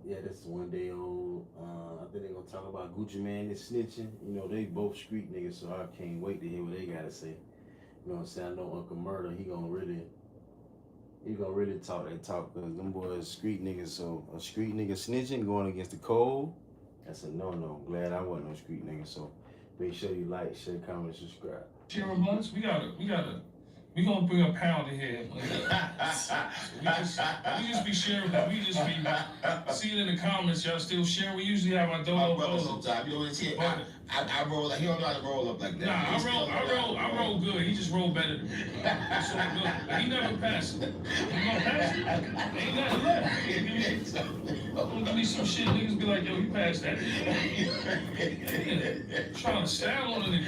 Yeah, that's 1 day old. I think they're gonna talk about Gucci Man and snitching. You know, they both street niggas, so I can't wait to hear what they gotta say. You know what I'm saying? I know Uncle Murda, he gonna really talk that talk because them boys street niggas. So a street nigga snitching going against the code, that's a no. Glad I wasn't no street nigga. So make sure you like, share, comment, subscribe. Share a blunts. We gonna bring a pound in here. We just be sharing. We just be see it in the comments. Y'all still share. We usually have our dolo. Sometimes you know what I'm saying. I roll like he don't know how to roll up like that. Nah, I roll good. He just roll better than me. It's all good. But he never passes. You gonna pass it? Ain't nothing left. Give me some shit. Niggas be like, yo, you passed that. Yeah. Trying to style on a nigga.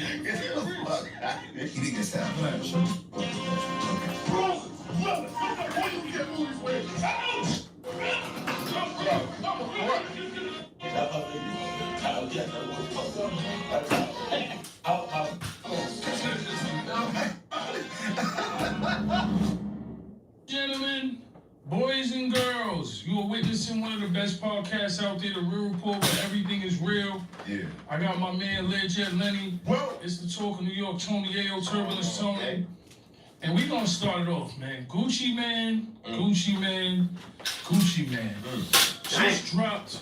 You think this sound flash? Gentlemen, boys and girls, you are witnessing one of the best podcasts out there, The Real Report, where everything is real. Yeah. I got my man Legit Lenny. Whoa. It's the Talk of New York, Tony Yayo, Turbulence Tony. And we gonna start it off, man. Gucci Man. Just dropped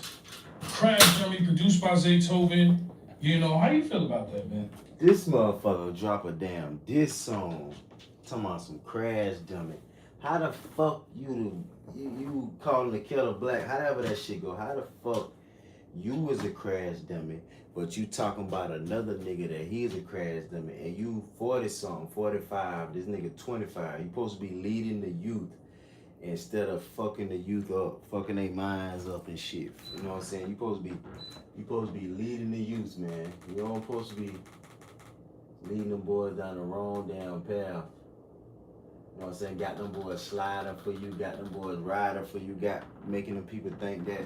Crash Dummy, produced by Zaytoven. You know, how you feel about that, man? This motherfucker drop a damn diss song talking about some Crash Dummy. How the fuck you calling the kettle black? However that shit go. How the fuck you was a crash dummy, but you talking about another nigga that he's a crash dummy, and you 40-something, 45, this nigga 25. You supposed to be leading the youth instead of fucking the youth up, fucking their minds up and shit. You know what I'm saying? You supposed to be leading the youth, man. You don't supposed to be leading them boys down the wrong damn path. You know what I'm saying? Got them boys sliding for you, got them boys riding for you, got making them people think that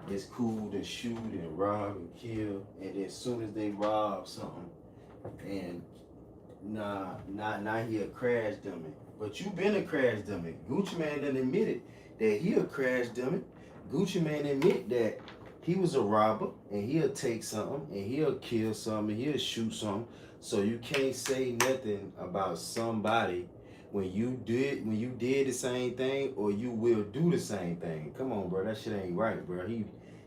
it's cool to shoot and rob and kill, and then as soon as they rob something, and now he a crash dummy. But you been a crash dummy. Gucci Man done admitted that he a crash dummy. Gucci Man admit that he was a robber, and he'll take something, and he'll kill something, and he'll shoot something. So you can't say nothing about somebody when you did the same thing, or you will do the same thing. Come on, bro, that shit ain't right, bro.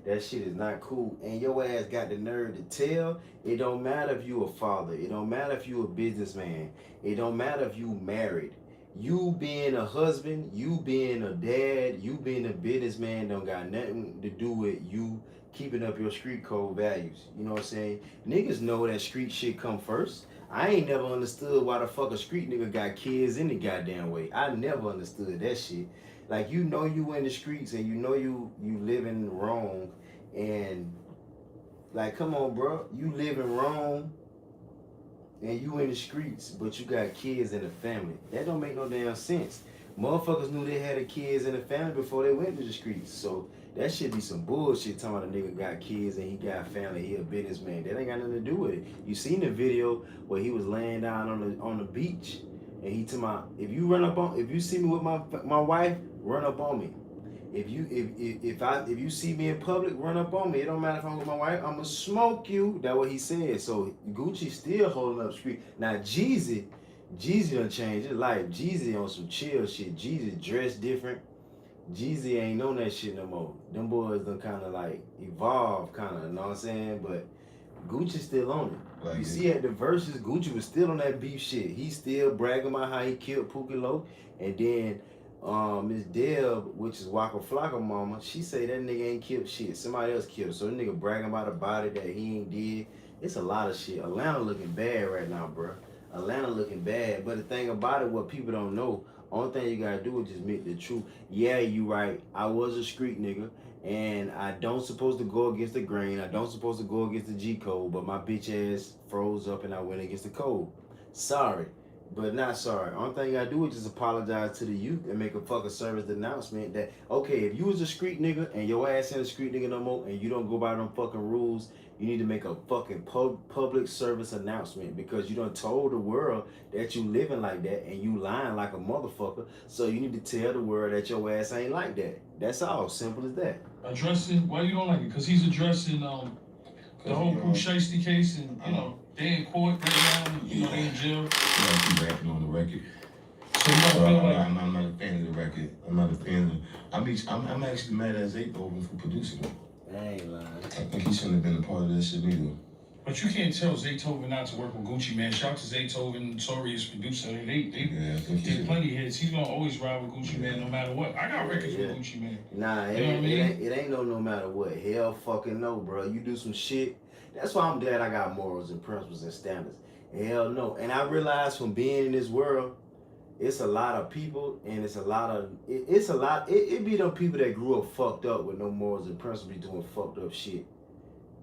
That shit is not cool. And your ass got the nerve to tell. It don't matter if you a father. It don't matter if you a businessman. It don't matter if you married. You being a husband, you being a dad, you being a businessman don't got nothing to do with you keeping up your street code values. You know what I'm saying? Niggas know that street shit come first. I ain't never understood why the fuck a street nigga got kids any goddamn way. I never understood that shit. Like, you know you in the streets and you know you living wrong, and like, come on, bro, you living wrong and you in the streets, but you got kids in the family. That don't make no damn sense. Motherfuckers knew they had a kids in the family before they went to the streets. So that should be some bullshit talking about a nigga got kids and he got family, he a businessman. That ain't got nothing to do with it. You seen the video where he was laying down on the beach, and he told me, if you see me with my wife, run up on me. If you see me in public, run up on me. It don't matter if I'm with my wife, I'ma smoke you. That's what he said. So Gucci still holding up street. Now Jeezy done changed his life. Jeezy on some chill shit. Jeezy dressed different. Jeezy ain't on that shit no more. Them boys done kind of like evolved, kind of, you know what I'm saying? But Gucci still on it. Like, you see at the verses, Gucci was still on that beef shit. He still bragging about how he killed Pookie Loc. And then Miss Deb, which is Waka Flocka mama, she say that nigga ain't killed shit. Somebody else killed. So that nigga bragging about a body that he ain't did. It's a lot of shit. Atlanta looking bad right now, bro. Atlanta looking bad. But the thing about it, what people don't know, only thing you gotta do is just admit the truth. Yeah, you right. I was a street nigga, and I don't supposed to go against the grain. I don't supposed to go against the G code, but my bitch ass froze up and I went against the code. Sorry. But not sorry. Only thing you gotta do is just apologize to the youth and make a fucking service announcement that okay, if you was a street nigga and your ass ain't a street nigga no more and you don't go by them fucking rules, you need to make a fucking public service announcement because you done told the world that you living like that and you lying like a motherfucker. So you need to tell the world that your ass ain't like that. That's all. Simple as that. Addressing why you don't like it? Because he's addressing the whole Pooh Shiesty case and you know they in court right now. You know they in jail. Yeah, keep rapping on the record. So you don't feel like I'm not a fan of the record. I'm not a fan of. I'm actually mad at Zaytoven for producing it. I ain't lying. I think he shouldn't have been a part of this shit either. But you can't tell Zaytoven not to work with Gucci Man. Shout out to Zaytoven, Tori's producer. They did plenty of hits. He's gonna always ride with Gucci Man no matter what. I got records with Gucci Man. Nah, it ain't no matter what. Hell fucking no, bro. You do some shit. That's why I'm glad I got morals and principles and standards. Hell no. And I realized from being in this world, it's a lot of people and it be them people that grew up fucked up with no morals and principles doing fucked up shit.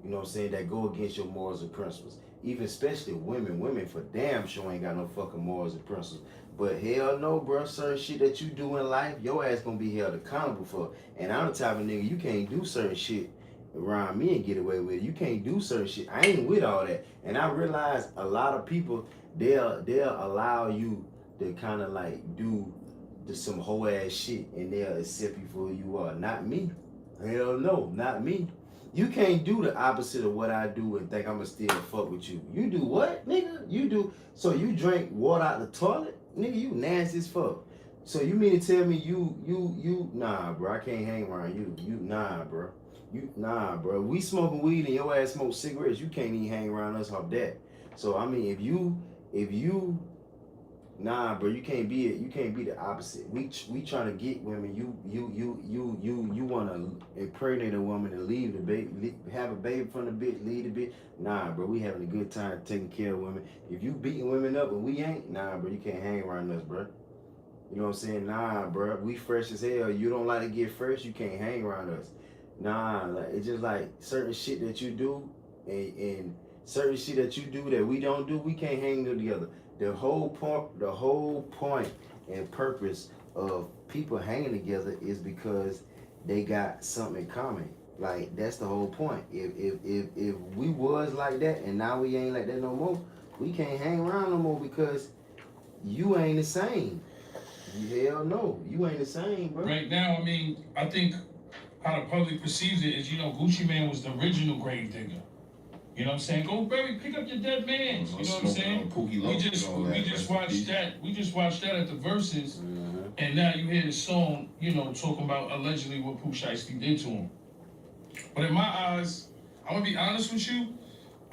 You know what I'm saying? That go against your morals and principles. Even especially women. Women for damn sure ain't got no fucking morals and principles. But hell no, bro. Certain shit that you do in life, your ass gonna be held accountable for. And I'm the type of nigga, you can't do certain shit around me and get away with it. You can't do certain shit. I ain't with all that. And I realize a lot of people, they'll allow you to kind of like do some whole ass shit and they'll accept you for who you are. Not me. Hell no, not me. You can't do the opposite of what I do and think I'ma still fuck with you. You do what, nigga? You do, so you drink water out the toilet? Nigga, you nasty as fuck. So you mean to tell me you, nah, bro, I can't hang around you. Nah, bro. Nah, bro. We smoking weed and your ass smoke cigarettes, you can't even hang around us off that. So, I mean, if you, nah, bro, you can't be the opposite. We trying to get women. You want to impregnate a woman and leave the baby, have a baby from the bitch, leave the bitch. Nah, bro, we having a good time taking care of women. If you beating women up and we ain't, nah, bro, you can't hang around us, bro. You know what I'm saying? Nah, bro, we fresh as hell. You don't like to get fresh, you can't hang around us. Nah, like it's just like certain shit that you do and certain shit that you do that we don't do, we can't hang them together. The whole point and purpose of people hanging together is because they got something in common. Like that's the whole point. If we was like that and now we ain't like that no more, we can't hang around no more because you ain't the same. Hell no, you ain't the same, bro. Right now, I mean, I think how the public perceives it is, you know, Gucci Man was the original grave digger. You know what I'm saying? Go pick up your dead man. You know what I'm saying? We just watched that. We just watched that at the Verses, and now you hear the song, you know, talking about allegedly what Pooh Shiesty did to him. But in my eyes, I'm gonna be honest with you.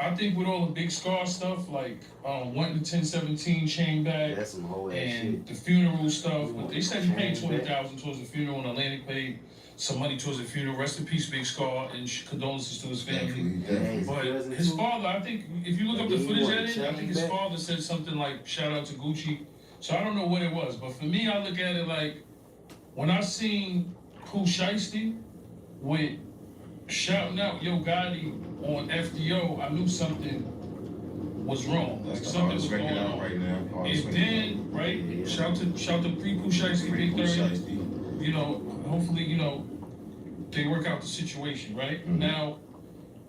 I think with all the big scar stuff, like wanting the 1017 chain back, that's some whole ass and shit. The funeral stuff. But they said he paid $20,000 towards the funeral, and Atlantic paid some money towards the funeral. Rest in peace, Big Scar, and condolences to his family. But his father, I think, if you look up the footage at it, I think his father said something like, shout out to Gucci. So I don't know what it was. But for me, I look at it like, when I seen Pooh Shiesty with shouting out Yo Gotti on FDO, I knew something was wrong. Like something was going on. Right now. And then, right, shout to pre-Pooh Shiesty, Big 30. You know, hopefully, you know, they work out the situation, right? Mm-hmm. Now,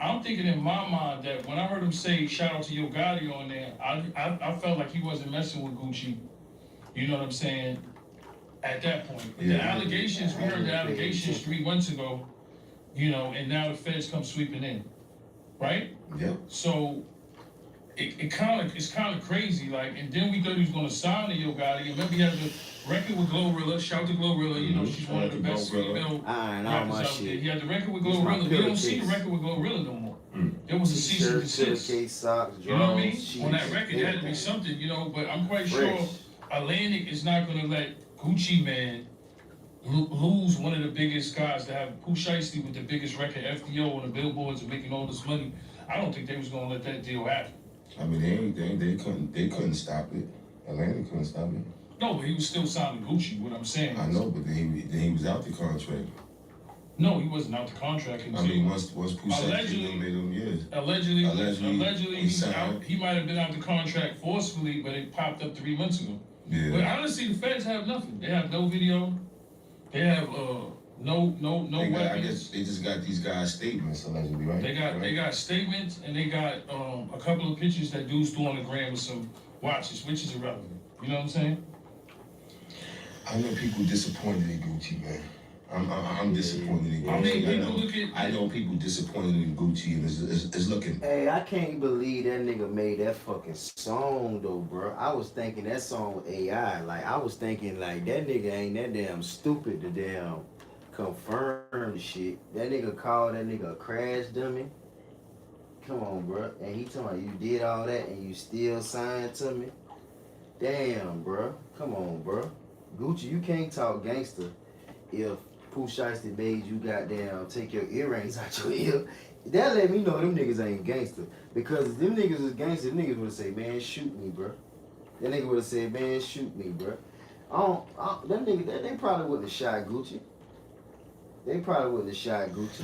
I'm thinking in my mind that when I heard him say shout out to Yo Gotti on there, I felt like he wasn't messing with Gucci. You know what I'm saying? At that point. But the allegations, we heard the allegations 3 months ago, you know, and now the feds come sweeping in. Right? Yeah. So it's kind of crazy, like, and then we thought he was gonna sign to Yo Gotti, and remember he had the record with Glorilla, shout to Glorilla, you know, she's one of the best female rappers out there. He had the record with Glorilla, we don't see the record with Glorilla no more. There was a cease and desist. You know what I mean? On that record, there had to be something, you know, but I'm quite sure Atlantic is not gonna let Gucci Man lose one of the biggest guys to have Pooh Shiesty with the biggest record, FDO on the billboards and making all this money. I don't think they was gonna let that deal happen. I mean, they couldn't stop it. Atlanta couldn't stop it. No, but he was still signing Gucci. What I'm saying. I know, but then he was out the contract. No, he wasn't out the contract until. I mean, once Pooh said Allegedly- made him, yes. Allegedly, he signed. he might have been out the contract forcefully, but it popped up 3 months ago. Yeah. But honestly, the feds have nothing. They have no video. They have no I weapons. guess they just got these guys' statements allegedly, right? They got statements, and they got a couple of pictures that dudes threw on the gram with some watches, which is irrelevant. You know what I'm saying? I know people disappointed in Gucci, man. I'm disappointed in Gucci. I know people disappointed in Gucci, and it's looking. Hey, I can't believe that nigga made that fucking song though, bro. I was thinking that song was AI. Like I was thinking like that nigga ain't that damn stupid to damn confirm the shit. That nigga called that nigga a crash dummy. Come on, bro. And he talking about you did all that and you still signed to me. Damn, bro. Come on, bro. Gucci, you can't talk gangster if Pooh Shiesty made you goddamn take your earrings out your ear. That let me know them niggas ain't gangster. Because if them niggas was gangster, them niggas would have said, man, shoot me, bro. That nigga would have said, man, shoot me, bro. Them niggas, they probably wouldn't have shot Gucci. They probably wouldn't have shot Gucci.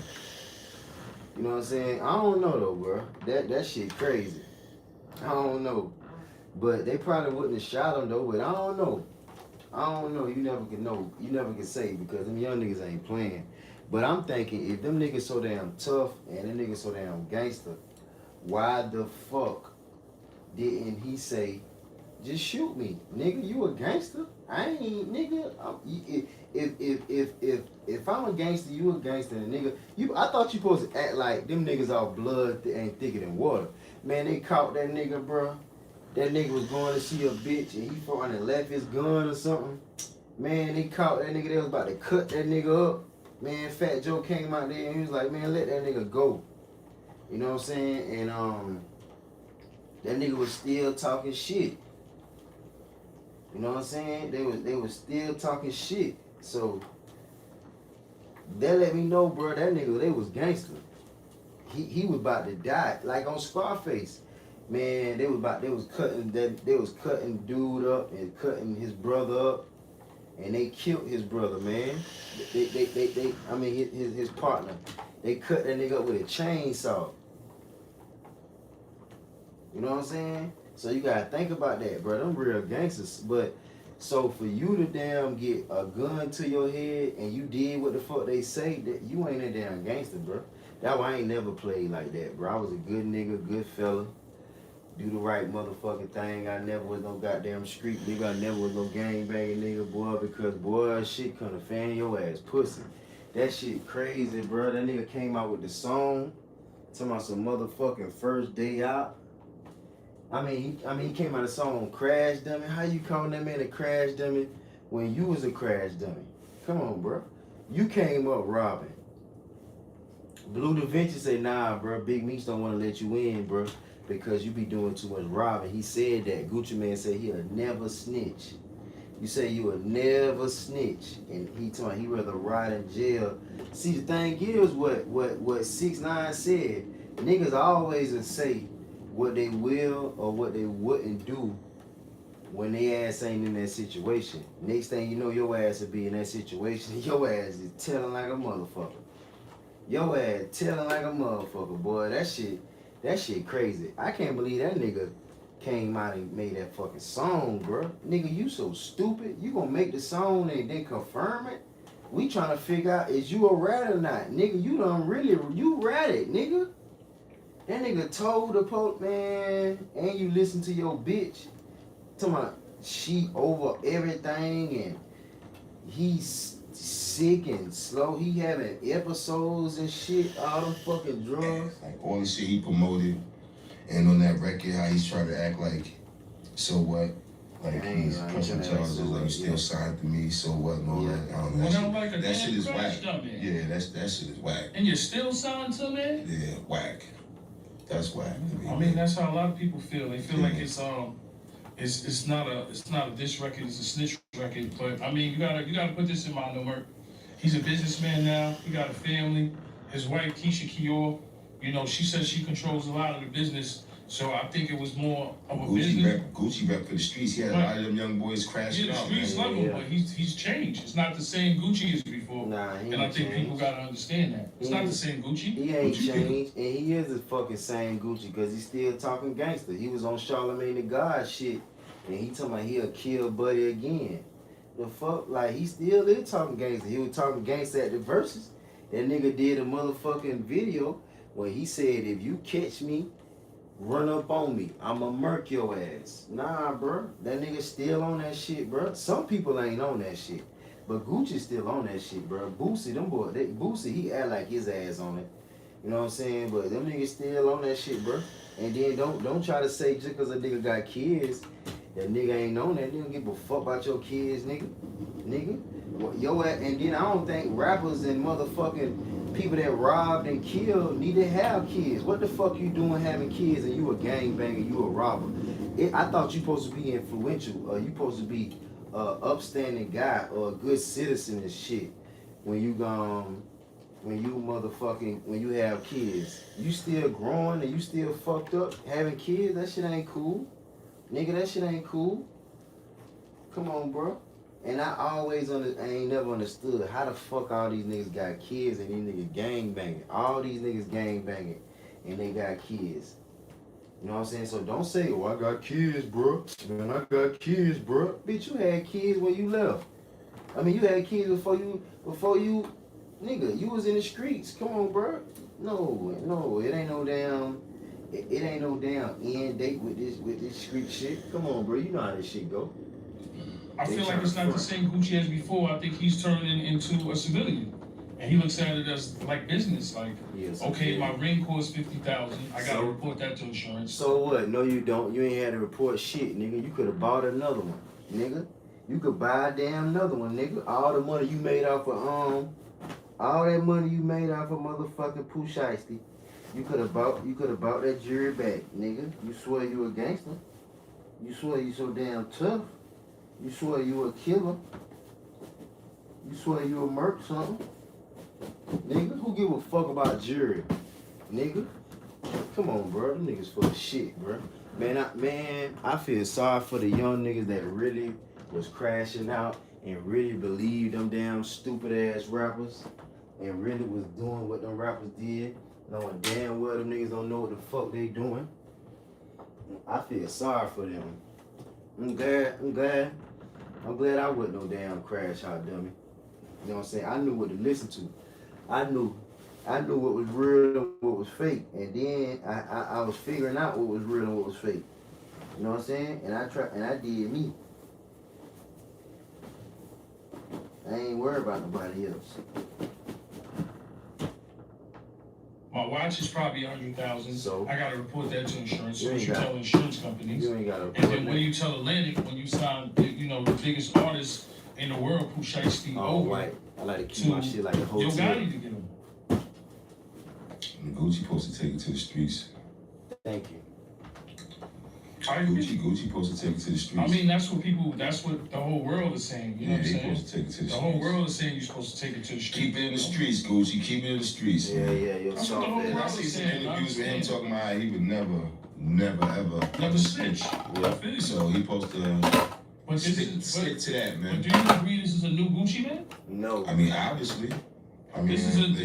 You know what I'm saying? I don't know though, bro. That shit crazy. I don't know. But they probably wouldn't have shot him though, but I don't know. I don't know. You never can know. You never can say because them young niggas ain't playing. But I'm thinking if them niggas so damn tough and them niggas so damn gangster, why the fuck didn't he say, just shoot me, nigga? You a gangster? I ain't, nigga. If I'm a gangster, you a gangster, and nigga. I thought you supposed to act like them niggas all blood that ain't thicker than water. Man, they caught that nigga, bro. That nigga was going to see a bitch and he fought and left his gun or something. Man, they caught that nigga. They was about to cut that nigga up. Man, Fat Joe came out there and he was like, man, let that nigga go. You know what I'm saying? And that nigga was still talking shit. You know what I'm saying? They was still talking shit. So that let me know, bro, that nigga, they was gangster. He was about to die. Like on Scarface. Man, they was cutting dude up and cutting his brother up, and they killed his brother, man. His partner. They cut that nigga up with a chainsaw. You know what I'm saying? So you gotta think about that, bro. Them real gangsters. But so for you to damn get a gun to your head and you did what the fuck they say, that you ain't a damn gangster, bro. That's why I ain't never played like that, bro. I was a good nigga, good fella. Do the right motherfucking thing. I never was no goddamn street nigga. I never was no gangbanging nigga, boy, because, boy, shit couldn't fan your ass pussy. That shit crazy, bro. That nigga came out with the song, talking about some motherfucking first day out. I mean, he came out of the song Crash Dummy. How you calling that man a crash dummy when you was a crash dummy? Come on, bro. You came up robbing. Blue Da Vinci say, nah, bro, Big Meats don't want to let you in, bro, because you be doing too much robbing. He said that. Gucci Man said he'll never snitch. You say you will never snitch. And he told me he rather ride in jail. See, the thing is what 6ix9ine said. Niggas always will say what they will or what they wouldn't do when they ass ain't in that situation. Next thing you know, your ass will be in that situation. Your ass is telling like a motherfucker. Your ass telling like a motherfucker, boy. That shit crazy. I can't believe that nigga came out and made that fucking song, bro. Nigga, you so stupid. You gonna make the song and then confirm it? We trying to figure out, is you a rat or not? Nigga, you ratted, nigga. That nigga told the Pope, man, and you listen to your bitch. Talking about she over everything and he's sick and slow. He having episodes and shit, all them fucking drugs. Like all the shit he promoted, and on that record, how he's trying to act like, so what? Like he's pressing charges, like you still signed to me, so what? And all that. I don't know. That shit is whack. Yeah, that shit is whack. And you're still signed to me? Yeah, whack. That's whack. I mean, that's how a lot of people feel. They feel like it's not a diss record, it's a snitch record. But I mean, you gotta put this in mind, though, Merk. He's a businessman now. He got a family. His wife Keisha Kior, you know, she says she controls a lot of the business So I think it was more of a Gucci business. Gucci rep for the streets. He had a lot of them young boys crashing the out. streets love him, but he's changed. It's not the same Gucci as before. Nah, and I think people gotta understand that. It's not the same Gucci. He ain't changed, and he is the fucking same Gucci because he's still talking gangster. He was on Charlamagne the God shit, and he talking about he'll kill Buddy again. The fuck, like he still is talking gangster. He was talking gangster at the verses. That nigga did a motherfucking video where he said, "If you catch me, run up on me, I'ma murk your ass." Nah, bro, that nigga still on that shit, bro. Some people ain't on that shit, but Gucci still on that shit, bro. Boosie, them boys, Boosie, he act like his ass on it. You know what I'm saying? But them niggas still on that shit, bro. And then don't try to say just because a nigga got kids, that nigga ain't on that. Nigga don't give a fuck about your kids, nigga. Your ass, and then I don't think rappers and motherfucking people that robbed and killed need to have kids. What the fuck you doing having kids and you a gangbanger, you a robber? I thought you supposed to be influential, or you supposed to be a upstanding guy or a good citizen and shit. When you have kids, you still growing and you still fucked up having kids. That shit ain't cool, nigga. That shit ain't cool. Come on, bro. And I ain't never understood how the fuck all these niggas got kids and these niggas gang banging. All these niggas gang banging and they got kids. You know what I'm saying? So don't say, "Oh, I got kids, bro. Man, I got kids, bro." Bitch, you had kids when you left. I mean, you had kids before you, nigga, you was in the streets. Come on, bro. No, it ain't no damn end date with this street shit. Come on, bro. You know how this shit go. I feel like it's not the same Gucci as before. I think he's turning into a civilian. And he looks at it as like business. Like, okay, my ring costs $50,000. I gotta report that to insurance. So what? No, you don't. You ain't had to report shit, nigga. You could have bought another one, nigga. You could buy a damn another one, nigga. All the money you made off of all that money you made off of motherfucking Pooh Shiesty, you could have bought that jury back, nigga. You swear you a gangster. You swear you so damn tough. You swear you a killer. You swear you a murk something. Nigga, who give a fuck about jury? Nigga. Come on, bro. Them niggas full of shit, bro. Man, I feel sorry for the young niggas that really was crashing out and really believed them damn stupid ass rappers and really was doing what them rappers did, knowing damn well them niggas don't know what the fuck they doing. I feel sorry for them. I'm glad I wasn't no damn crash out dummy. You know what I'm saying? I knew what to listen to. I knew what was real and what was fake. And then I was figuring out what was real and what was fake. You know what I'm saying? And I did me. I ain't worried about nobody else. My watch is probably $100,000. So I gotta report that to insurance. So you tell insurance companies. You ain't gotta. And then when you tell Atlantic, when you sign, the biggest artist in the world, Pooh Shiesty, over. Right. I like to keep my shit like a hotel. You gotta need to get him. Gucci supposed to take it to the streets. Thank you. Gucci supposed to take it to the streets. I mean, that's what the whole world is saying. You know what I'm saying? Supposed to take it to the streets. The whole world is saying you're supposed to take it to the streets. Keep it in the streets, Gucci. Keep it in the streets. Yeah, you're that's what the whole world I see is some saying. interviews with him talking about how he would never snitch. Yeah. So he supposed to stick to that, man. But do you agree this is a new Gucci man? No. I mean, obviously. Obviously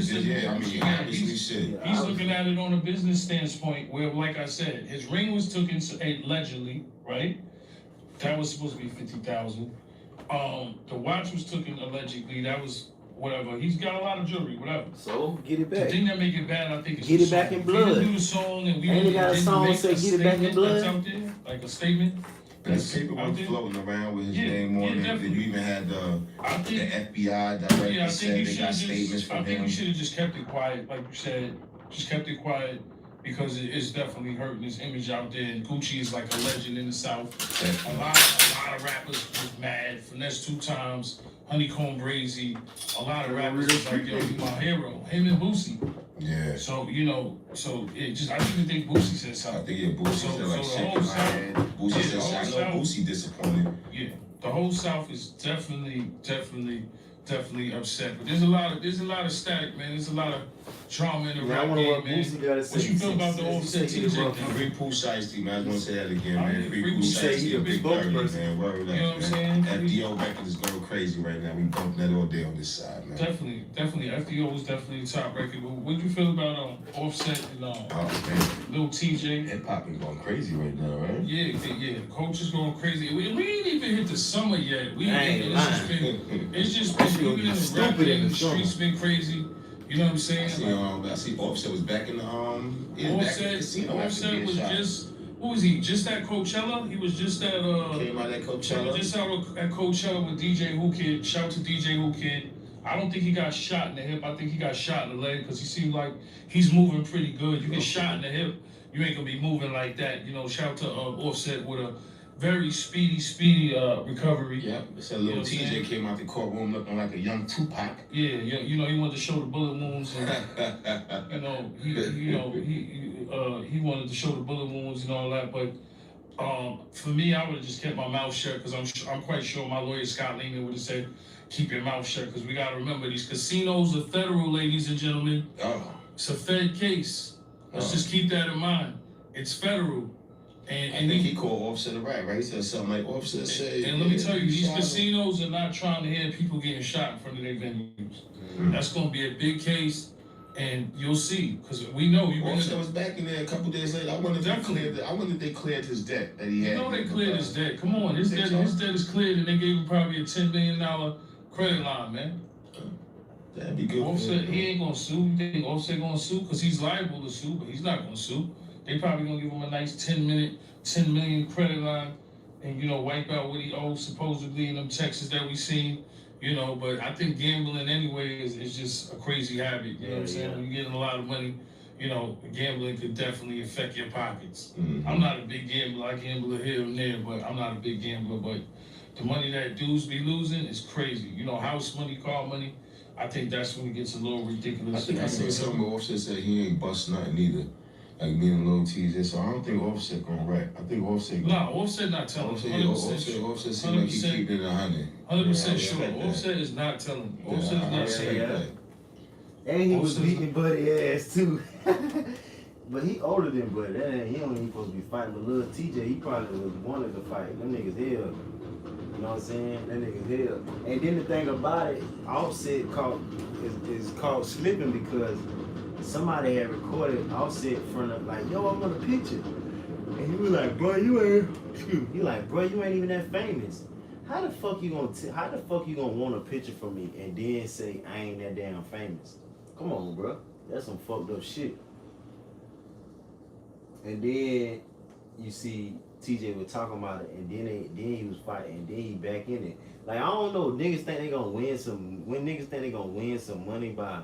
shit. He's looking at it on a business standpoint where, like I said, his ring was taken allegedly, right? That was supposed to be $50,000. The watch was taken allegedly. That was whatever. He's got a lot of jewelry, whatever. So get it back. The thing that make it bad, I think, is get it back in blood. We didn't do the song, and we ain't got a song say get it back in blood. Out there, like a statement. That paperwork floating around with his name on it. Then you even had the FBI director said they got statements from him. I think we should have just kept it quiet, like you said. Just kept it quiet because it's definitely hurting his image out there. And Gucci is like a legend in the South. A lot of rappers was mad. Finesse 2 times. Honeycomb Brazy. A lot of rappers was like, yo, you my hero. Him and Boosie. Yeah. So, it just, I even think Boosie said something. I think, Boosie said like shit. Boosie said, I know Boosie disappointed. Yeah. The whole South is definitely definitely upset. But there's a lot of static, man. There's a lot of drama in the rap game, man. What you feel about the Offset TJ? Free Pooh Shiesty, man. I was gonna say that again, man. Free Pooh Shiesty, Shiesty, a big 30, man. Word up, you know what I'm saying? FDO record is going crazy right now. We bumping that all day on this side, man. Definitely. FDO was definitely the top record. But what do you feel about Offset and Lil TJ? Hip hop is going crazy right now, right? Yeah. The culture's going crazy. We ain't even hit the summer yet. It's just been even in the rap game, the streets been crazy. You know what I'm saying? I see Offset was back in the Offset was just, what was he? Just at Coachella? He was just at came out at Coachella. He was just out at Coachella with DJ Who Kid. Shout out to DJ Who Kid. I don't think he got shot in the hip. I think he got shot in the leg because he seemed like he's moving pretty good. You get shot in the hip, you ain't gonna be moving like that. You know, shout out to Offset with a very speedy recovery. Yeah, so little TJ came out the courtroom looking like a young Tupac. Yeah, you know, he wanted to show the bullet wounds, and he wanted to show the bullet wounds and all that. But for me, I would have just kept my mouth shut because I'm quite sure my lawyer Scott Lehman would have said, keep your mouth shut because we gotta remember these casinos are federal, ladies and gentlemen. It's a Fed case. Let's just keep that in mind. It's federal. And I think he called Offset a rat, right? He said something like Offset said. And let me tell you, these casinos are not trying to hear people getting shot in front of their venues. Mm-hmm. That's going to be a big case, and you'll see, because we know you. Offset was back in there a couple days later. I wonder if they cleared his debt that he had. You know they cleared his debt. Come on, his debt is cleared, and they gave him probably a $10 million credit line, man. That'd be good. Offset, he ain't gonna sue. You think Offset gonna sue? Because he's liable to sue, but he's not gonna sue. They probably gonna give him a nice 10 million credit line and, wipe out what he owes supposedly in them texts that we seen, but I think gambling anyway is just a crazy habit, you know what I'm saying? When you're getting a lot of money, gambling could definitely affect your pockets. Mm-hmm. I'm not a big gambler, I gamble here and there, but I'm not a big gambler, but the money that dudes be losing is crazy. House money, car money, I think that's when it gets a little ridiculous. I think I seen something where Offset said he ain't bust nothing either. Like me and Lil TJ, so I don't think Offset gonna rap. I think Offset gonna... Offset not telling. Offset seems like he keeping it 100. 100% sure. Offset is not telling. Offset is not saying. And he was beating Buddy ass too. But he older than Buddy. He don't even supposed to be fighting. But Lil TJ, he probably was wanted to fight. Them niggas hell. You know what I'm saying? That niggas hell. And then the thing about it, Offset is called slipping because somebody had recorded Offset in front of yo, I want a picture. And he was like, bro, you ain't even that famous. How the fuck you gonna want a picture from me and then say I ain't that damn famous? Come on, bro. That's some fucked up shit. And then you see TJ was talking about it, and then he was fighting, and then he back in it. I don't know, niggas think they gonna win some money by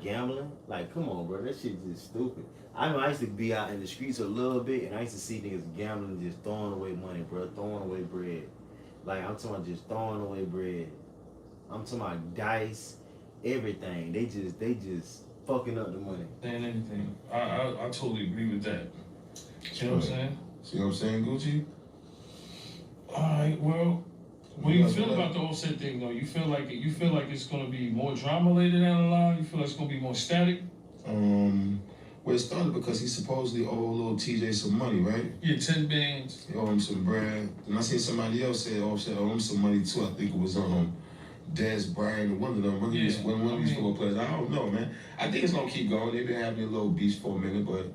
gambling? Come on, bro, that shit just stupid. I know I used to be out in the streets a little bit, and I used to see niggas gambling, just throwing away money, bro, throwing away bread. I'm talking about just throwing away bread. I'm talking about dice, everything. They just fucking up the money. And anything. I totally agree with that. You know what I'm saying? See what I'm saying, Gucci? Alright, well, what do you feel about the Offset thing though? You feel like it's gonna be more drama later down the line? You feel like it's gonna be more static? Well, it started because he supposedly owed Lil TJ some money, right? Yeah, 10 bands. He owed him some bread. And I seen somebody else say Offset owed him some money too. I think it was Des Bryant, one of them, one of these football players. I don't know, man. I think it's gonna keep going. They've been having a little beef for a minute, but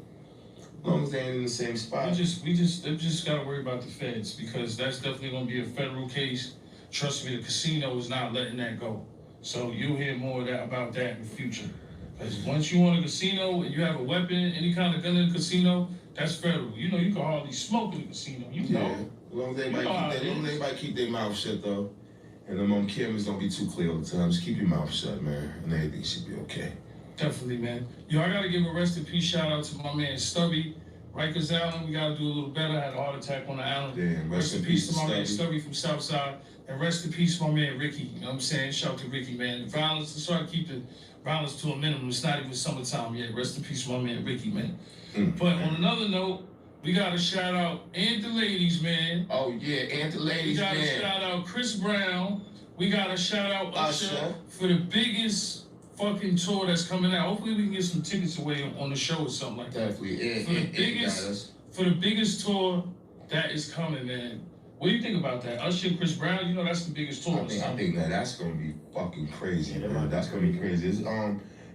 as long as they ain't in the same spot. They just gotta worry about the feds because that's definitely gonna be a federal case. Trust me, the casino is not letting that go. So you'll hear more about that in the future. Because once you own a casino and you have a weapon, any kind of gun in the casino, that's federal. You can hardly smoke in the casino. As long as everybody keep their mouth shut though. And them cameras don't be too clear all the time. Just keep your mouth shut, man, and everything should be okay. Definitely, man. Yo, I gotta give a rest in peace shout out to my man Stubby. Rikers Island, we gotta do a little better. I had a heart attack on the island. Damn, rest in peace to my man Stubby from Southside. And rest in peace to my man Ricky. You know what I'm saying? Shout out to Ricky, man. The violence, let's try to keep the violence to a minimum. It's not even summertime yet. Rest in peace to my man Ricky, man. But on another note, we gotta shout out and the ladies, man. Oh yeah, and the ladies, man. We gotta shout out Chris Brown, We got to shout out Usher for the biggest fucking tour that's coming out. Hopefully we can get some tickets away on the show or something like that. Definitely. For the biggest tour that is coming, man. What do you think about that? Usher, Chris Brown, you know that's the biggest tour. I think that's gonna be fucking crazy, man. That's gonna be crazy.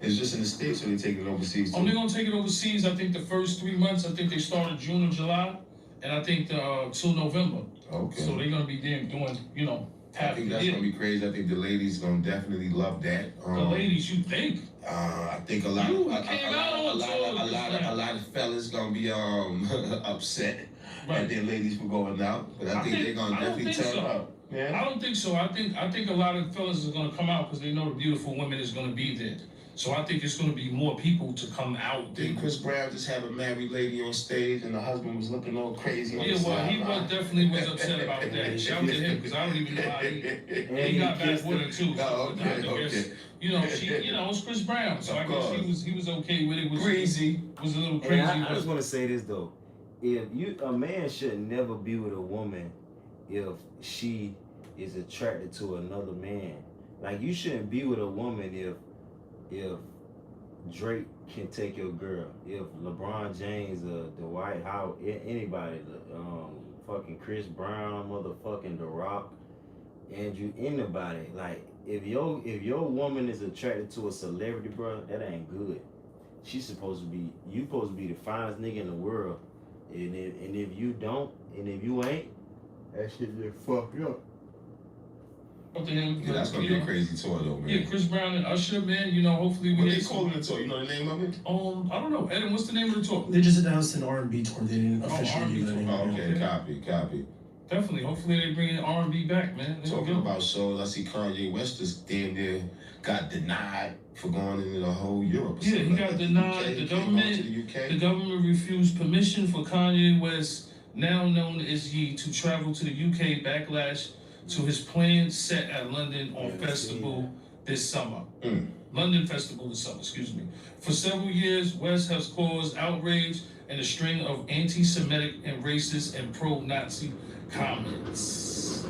It's just in the States, or they take it overseas too? They're gonna take it overseas. I think the first 3 months, I think they started June or July, and I think till November. Okay. So they're gonna be doing, you know, I think that's gonna be crazy. I think the ladies gonna definitely love that. The ladies, you think? I think a lot of fellas gonna be upset at their ladies for going out, but I think they're gonna definitely turn up. Yeah. I don't think so. I think a lot of fellas are gonna come out because they know the beautiful women is gonna be there. So I think it's gonna be more people to come out. Did Chris Brown just have a married lady on stage and the husband was looking all crazy? Yeah, well, he definitely was upset about that. Shout to him because I don't even know how he got back with her too. Oh, okay. You know, it's Chris Brown, so I guess he was okay with it. Crazy. Was a little crazy. And I just want to say this though, a man should never be with a woman if she is attracted to another man. Like you shouldn't be with a woman if Drake can take your girl, if LeBron James, the White House, anybody, fucking Chris Brown, motherfucking The Rock, Andrew, anybody, like if your woman is attracted to a celebrity, bro, that ain't good. You supposed to be the finest nigga in the world, and if you don't, and if you ain't, that shit just fuck you up. Yeah, that's gonna be a crazy tour though, man. Yeah, Chris Brown and Usher, man. You know, hopefully What they calling the tour? You know the name of it? I don't know. Adam, what's the name of the tour? They just announced an R&B tour. They didn't officially give it a name. Oh, okay, copy. Definitely. Hopefully they bring in R&B back, man. Talking about shows, I see Kanye West just damn near got denied for going into the whole Europe. Yeah, he got denied. The government refused permission for Kanye West, now known as Ye, to travel to the UK. Backlash to his plans set at London Festival this summer. London Festival this summer, excuse me. For several years, West has caused outrage and a string of anti-Semitic and racist and pro-Nazi comments.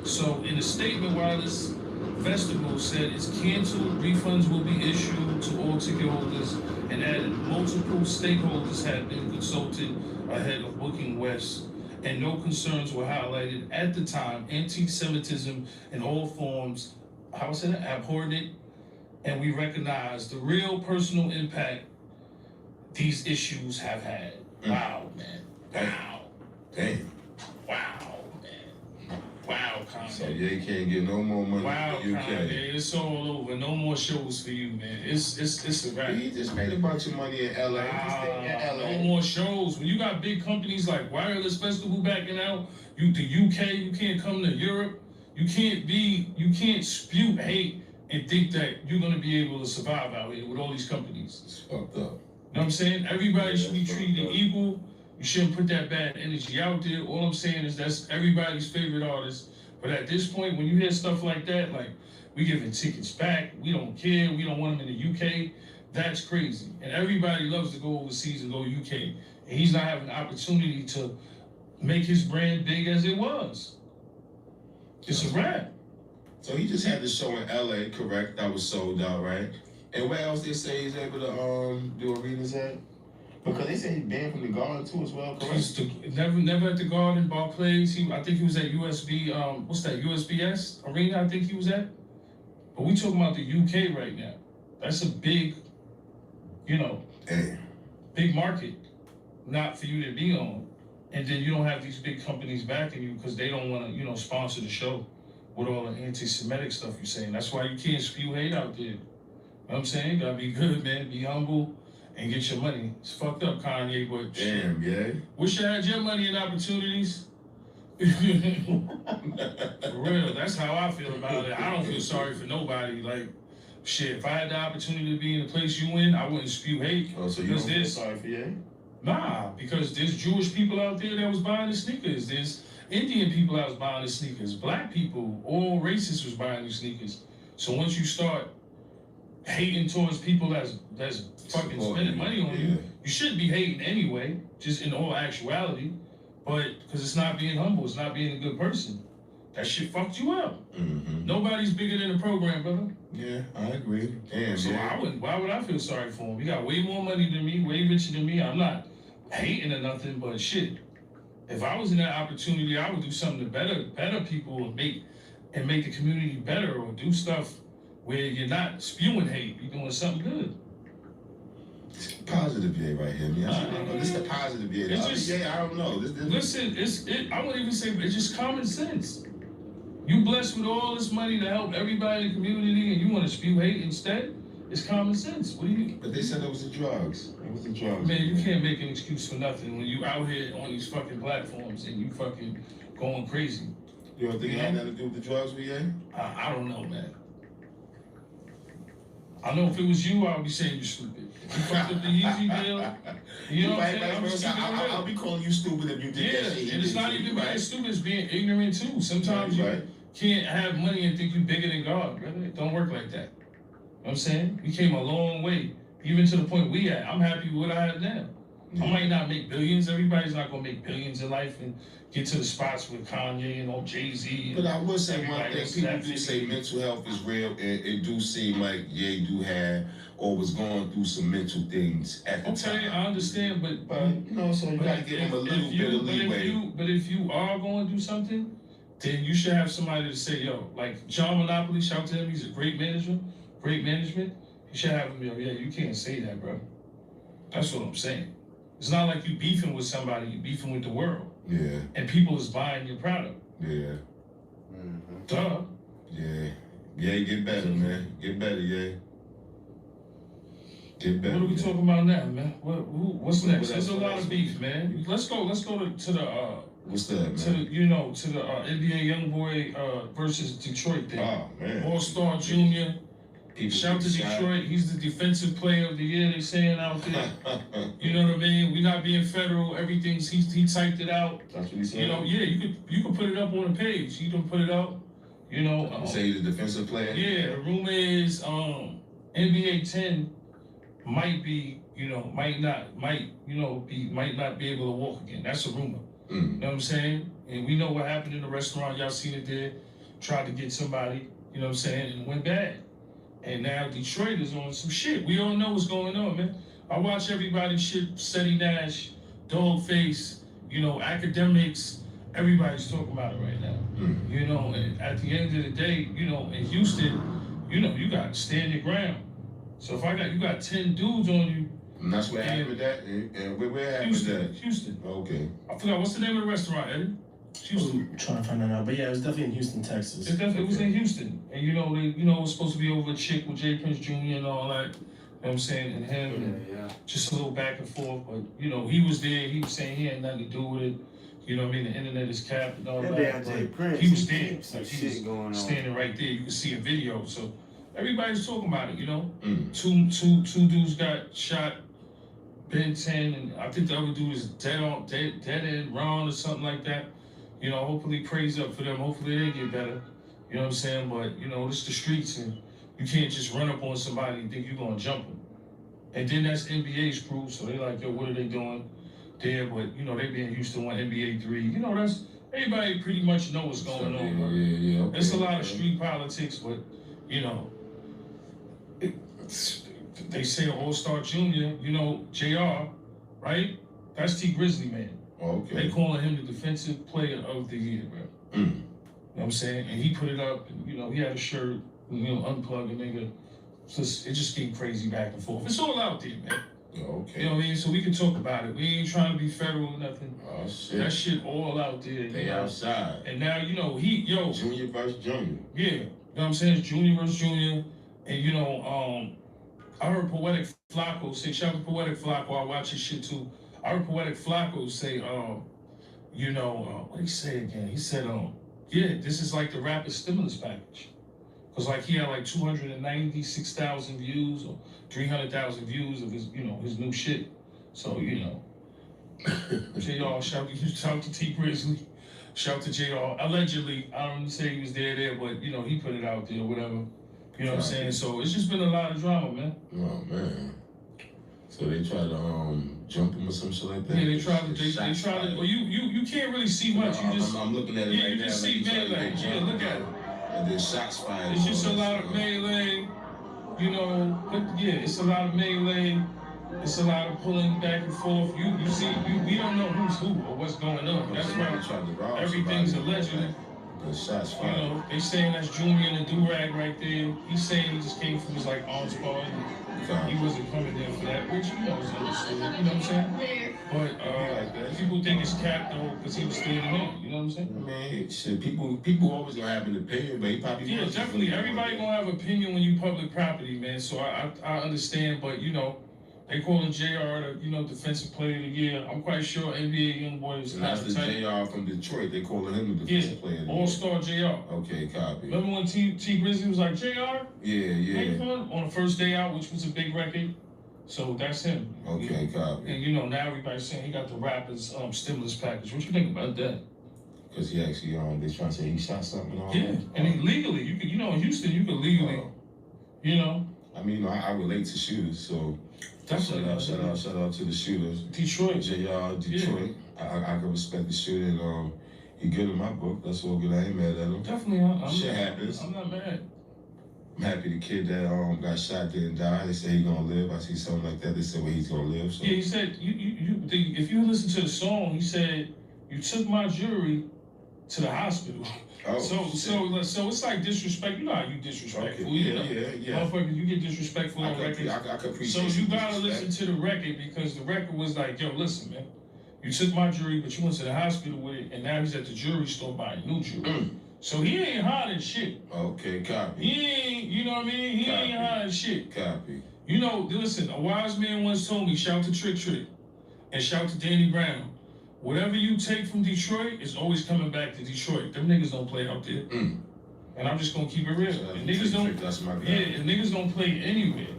So in a statement, while this festival said it's canceled, refunds will be issued to all ticket holders, and added multiple stakeholders had been consulted ahead of booking West, and no concerns were highlighted at the time. Anti-Semitism in all forms, abhorred it, and we recognize the real personal impact these issues have had. Wow, man. Wow. Damn. Wow, man. Wow, Kanye. So you can't get no more money wow, from the UK. Kanye. It's all over. No more shows for you, man. It's a wrap. He just made a bunch of money in LA. No more shows. When you got big companies like Wireless Festival backing out, the UK, you can't come to Europe. You can't spew hate and think that you're gonna be able to survive out here with all these companies. It's fucked up. You know what I'm saying? Everybody should be treated equal. You shouldn't put that bad energy out there. All I'm saying is that's everybody's favorite artist. But at this point, when you hear stuff like that, like we giving tickets back, we don't care, we don't want them in the UK, that's crazy. And everybody loves to go overseas and go UK. And he's not having the opportunity to make his brand big as it was. It's a wrap. So he just had the show in LA, correct? That was sold out, right? And where else they say he's able to do arenas at? Because they say he's banned from the Garden too as well, correct? Never at the Garden, Barclays. I think he was at USB. What's that? USBS Arena. I think he was at. But we talking about the UK right now. That's a big, big market, not for you to be on. And then you don't have these big companies backing you because they don't want to, sponsor the show with all the anti-Semitic stuff you're saying. That's why you can't spew hate out there. You know what I'm saying? Gotta be good, man. Be humble and get your money. It's fucked up, Kanye, but damn, yeah. Wish I had your money and opportunities. For real, that's how I feel about it. I don't feel sorry for nobody. Like, shit, if I had the opportunity to be in the place you in, I wouldn't spew hate. Oh, so you don't feel sorry for you? Nah, because there's Jewish people out there that was buying the sneakers. There's Indian people that was buying the sneakers. Black people, all races was buying the sneakers. So once you start hating towards people that's fucking spending money on you, you shouldn't be hating anyway, just in all actuality. But because it's not being humble, it's not being a good person. That shit fucked you up. Mm-hmm. Nobody's bigger than the program, brother. Yeah, I agree. Damn, so why would I feel sorry for him? He got way more money than me, way richer than me. I'm not hating or nothing, but shit. If I was in that opportunity, I would do something to better people and make the community better, or do stuff where you're not spewing hate, you're doing something good. Positive yay right here, man. This is the positive yay. It's just, I don't know. Listen, I wouldn't even say, it's just common sense. You blessed with all this money to help everybody in the community, and you want to spew hate instead? It's common sense. What do you? But they said it was the drugs. It was the drugs. Man, you can't make an excuse for nothing when you out here on these fucking platforms and you fucking going crazy. You don't think it had nothing to do with the drugs, VA? I don't know, man. I know if it was you, I would be saying you're stupid. If you fucked up the Yeezy deal, you know what I'm saying? I'll be calling you stupid if you did that shit. And it's not even being stupid, it's being ignorant too. Sometimes you can't have money and think you're bigger than God, brother. It don't work like that. You know what I'm saying? We came a long way, even to the point we at. I'm happy with what I have now. I might not make billions. Everybody's not gonna make billions in life and get to the spots with Kanye and all Jay-Z. But I will say one thing: people do say mental health is real, and it do seem like Ye do have or was going through some mental things at the time. Okay, I understand, but you know, so you gotta give him a little bit of leeway. But if you are going through something, then you should have somebody to say, yo, like John Monopoly, shout out to him. He's a great management. You should have him, yo, yeah, you can't say that, bro. That's what I'm saying. It's not like you beefing with somebody, you beefing with the world. Yeah. And people is buying your product. Yeah. Mm-hmm. Duh. Yeah. Yeah, get better, man. Get better, yeah. Get better. What are we talking about now, man? What's next? There's a lot of beef, man. Let's go to the what's that, man? to the NBA YoungBoy versus Detroit thing. Oh man. All-Star Junior. People shout to Detroit. He's the defensive player of the year, they saying out there. You know what I mean? We're not being federal. Everything's he typed it out. That's what he said. You know, yeah, you could put it up on the page. You can put it up. You know. Say he's a defensive player. Yeah, the rumor is NBA 10 might be, might not be able to walk again. That's a rumor. You know what I'm saying? And we know what happened in the restaurant. Y'all seen it there. Tried to get somebody, you know what I'm saying, and it went bad. And now Detroit is on some shit. We all know what's going on, man. I watch everybody's shit, Seti Nash, Dogface, academics. Everybody's talking about it right now. You know, and at the end of the day, in Houston, you got to stand your ground. So if you got 10 dudes on you. And that's what happened with that? And where happened that? Houston. Okay. I forgot, what's the name of the restaurant, Eddie? Houston. I'm trying to find that out, but yeah, it was definitely in Houston, Texas. It was in Houston, and it was supposed to be over a chick with Jay Prince Jr. and all that. You know what I'm saying, and him, just a little back and forth. But he was there. He was saying he had nothing to do with it. You know what I mean? The internet is capped and all that. Jay Prince, he was there. Some he was shit going on. Standing right there. You can see a video. So everybody's talking about it. Two dudes got shot. Ben 10, and I think the other dude is dead end Ron or something like that. Hopefully praise up for them. Hopefully they get better. You know what I'm saying? But, it's the streets, and you can't just run up on somebody and think you're going to jump them. And then that's NBA's crew, so they're like, yo, what are they doing there? But, they be in Houston 1, NBA 3. That's, everybody pretty much know what's going on. Yeah. Okay. It's a lot of street politics, but, they say All-Star Junior, JR, right? That's T Grizzly, man. Okay. They calling him the defensive player of the year, bro. You know what I'm saying? And he put it up, and, he had a shirt, unplug a nigga. It just getting crazy back and forth. It's all out there, man. Okay. You know what I mean? So we can talk about it. We ain't trying to be federal or nothing. Oh, shit. That shit all out there. They outside. And now, Junior versus Junior. Yeah. You know what I'm saying? It's Junior versus Junior. And, I heard Poetic Flacco say, shout out to Poetic Flacco, I watch his shit too. I heard Poetic Flacco say, what did he say again? He said, this is like the rapper stimulus package. Because he had 296,000 views or 300,000 views of his, his new shit. So, JR, shout out to T Grizzly, shout out to JR. Allegedly, I don't say he was there, but, he put it out there or whatever. You know what I'm saying? So it's just been a lot of drama, man. Oh, man. So they try to jump him or some shit like that. Yeah, they try to. Well, you can't really see much. You just. I'm looking at it yeah, right you now. just see melee. Yeah, look at it. And then shots fired. It's just a lot of melee. You know, it's a lot of melee. It's a lot of pulling back and forth. You see, we don't know who's who or what's going on. That's why everything's alleged. The shots fired. You know, they saying that's Junior in the do-rag right there. He's saying he just came from his like arm spar. He wasn't coming there for that, which you know is understood. You know what I'm saying? But people think it's cap though because he was still in there. You know what I'm saying? Man, shit, people always gonna have an opinion, but he probably definitely. Everybody gonna have an opinion when you public property, man. So I understand, but you know. They call him JR the defensive player of the year. I'm quite sure NBA YoungBoy is not the JR from Detroit. They calling him the defensive player of the year. All-Star JR. Okay, copy. Remember when T Grizzly was like JR? Yeah. On the first day out, which was a big record. So that's him. Okay, copy. And now everybody's saying he got the rappers stimulus package. What you think about that? Because he actually they trying to say he shot something on. Yeah, and legally you could in Houston you could legally, I mean, I relate to shooters, so. Shout out to the shooters. Detroit. JR, Detroit. Yeah. I can respect the shooter. And, he good in my book. That's all good. I ain't mad at him. Definitely. Shit happens. I'm not mad. I'm happy the kid that got shot didn't die. They say he's gonna live. I see something like that. They said he's gonna live. So. Yeah, he said if you listen to the song, he said you took my jewelry to the hospital. Oh, so it's like disrespect. You know how you disrespectful. Okay. Yeah. Motherfucker, you get disrespectful on records. I can appreciate. So you gotta listen to the record because the record was like, yo, listen, man. You took my jewelry, but you went to the hospital with it, and now he's at the jewelry store buying new jewelry. So he ain't hot as shit. Okay, copy. He ain't, you know what I mean? He ain't hot as shit. Copy. Listen, a wise man once told me, shout to Trick, and shout to Danny Brown. Whatever you take from Detroit is always coming back to Detroit. Them niggas don't play out there. And I'm just gonna keep it real. And niggas don't. That's my guy. Yeah, and niggas don't play anywhere.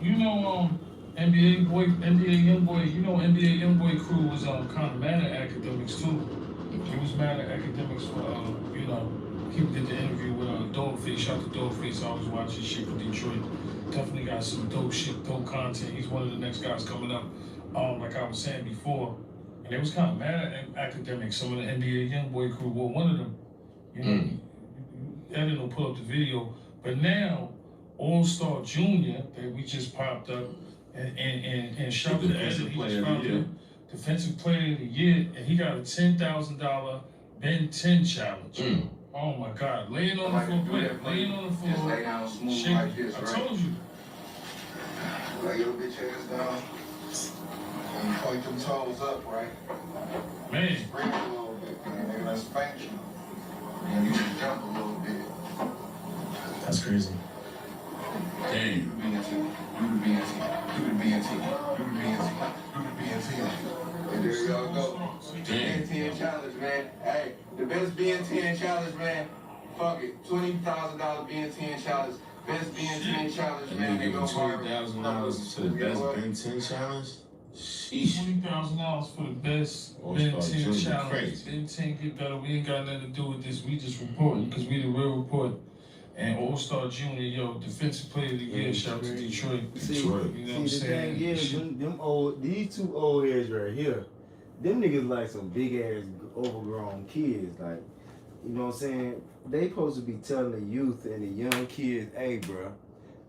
NBA YoungBoy. NBA YoungBoy crew was kind of mad at academics too. He was mad at academics for he did the interview with Dogface. Shout to Dogface. I was watching shit from Detroit. Definitely got some dope shit, dope content. He's one of the next guys coming up. Like I was saying before. And they was kind of mad at academics. Some of the NBA YoungBoy crew. Well, one of them, Evan will pull up the video. But now, All-Star Junior that we just popped up, and shout to Evan, he was found the defensive player of the year, and he got a $10,000 Ben 10 challenge. Oh my God! Laying on the floor, laying on the floor. Just lay down smooth like this, right? I told you. Lay your bitch ass down. And you point them toes up, right? Man. Spring a little bit, man. Maybe let's spank you. And you just jump a little bit. That's crazy. Damn. You the BNT. And there y'all go. BN10 challenge, man. Hey, the best BN10 challenge, man. Fuck it. $20,000 BN10 challenge. Best BN10 challenge, man. They give $20,000 to the best Ben 10 challenge? Sheesh. $20,000 for the best Ben 10 challenge. Ben 10 get better. We ain't got nothing to do with this. We just reporting because we the real report. And All-Star Junior, defensive player of the year. Shout out to Detroit. Detroit. You know what I'm saying? These two old heads right here, them niggas like some big ass overgrown kids. Like, you know what I'm saying? They supposed to be telling the youth and the young kids, hey, bro,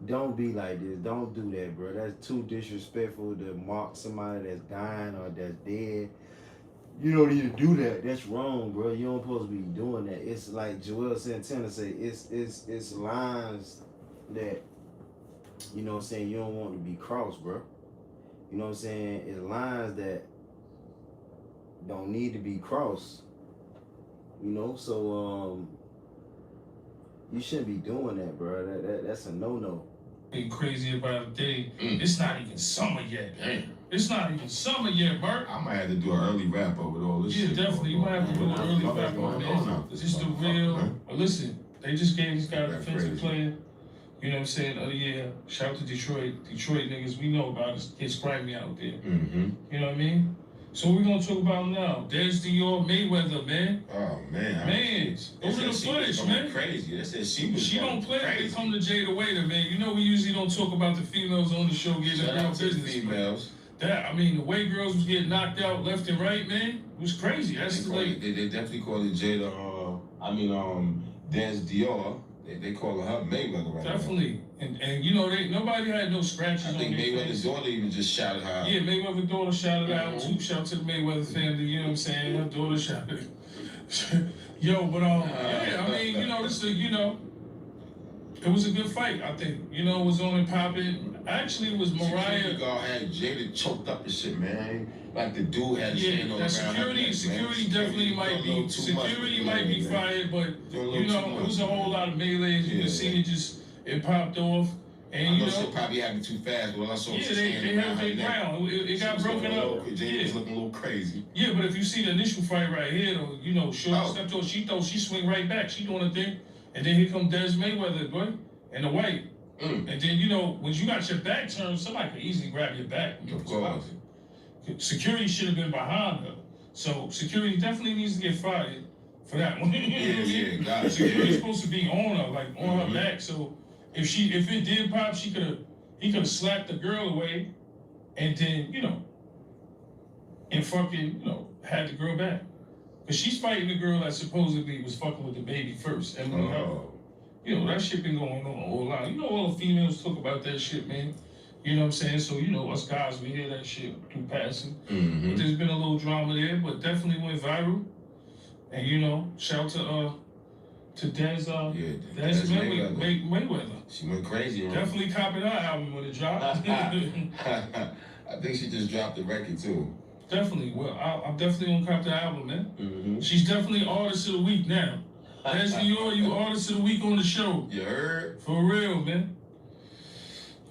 don't be like this. Don't do that, bro. That's too disrespectful to mock somebody that's dying or that's dead. You don't need to do that. That's wrong, bro. You don't supposed to be doing that. It's like Joel Santana say, it's lines that, you know what I'm saying, you don't want to be crossed, bro. You know what I'm saying? It's lines that don't need to be crossed. You know, so you shouldn't be doing that, bro. That's a no-no. Ain't crazy about a day. It's not even summer yet. Damn. It's not even summer yet, Bert. I might have to do an early wrap up with all this shit. Yeah, definitely. You might have to do an early wrap up, man. It's the real. Listen, they just gave this guy a defensive player. You know what I'm saying? Oh yeah, shout out to Detroit. Detroit niggas, we know about it. It's grimy out there. Mm-hmm. You know what I mean? So what we gonna talk about now? There's Dior Mayweather, man. Oh man. Man, go to the footage, man. Crazy. They said she don't play crazy. when it come to Jada Waiter, man. You know we usually don't talk about the females on the show getting Shout real out to the business. females. That, I mean, the way girls was getting knocked out left and right, man, it was crazy. That's like They definitely call it Jada. There's Dior. They call her Mayweather right definitely. And you know nobody had no scratches. I think Mayweather's daughter even just shouted her out. Yeah, Mayweather's daughter shouted out too. Shout out to the Mayweather family. You know what I'm saying? Her daughter shouted. Yo, but yeah, I mean, you know, this is it was a good fight. I think it was on and popping. Actually, it was Mariah. God had Jada choked up and shit, man. Like the dude had his hand on the ground. Security definitely might be might be fired, but it was a whole lot of melees. You can see it popped off, and I know shit probably happened too fast. But I saw they held their ground. It got broken up. Jada was looking a little crazy. Yeah, but if you see the initial fight right here, though, Shorty stepped on, she swing right back. She doing a thing, and then here come Des Mayweather, boy, and the white. And then when you got your back turned, somebody could easily grab your back. Of course. Security should have been behind her. So security definitely needs to get fired for that one. Yeah. Security's supposed to be on her, like on her back. So if it did pop, he could have slapped the girl away, and then and fucking had the girl back. Cause she's fighting the girl that supposedly was fucking with the baby first. And that shit been going on a whole lot. All the females talk about that shit, man. You know what I'm saying? So, us guys, we hear that shit through passing. But there's been a little drama there, but definitely went viral. And, shout out to Des Mayweather. She went crazy, right? Definitely copied her album when it dropped. I think she just dropped the record, too. Definitely. Well, I'm definitely gonna cop the album, man. She's definitely Artist of the Week now. Des Dior, you Artist of the Week on the show. You heard? For real, man.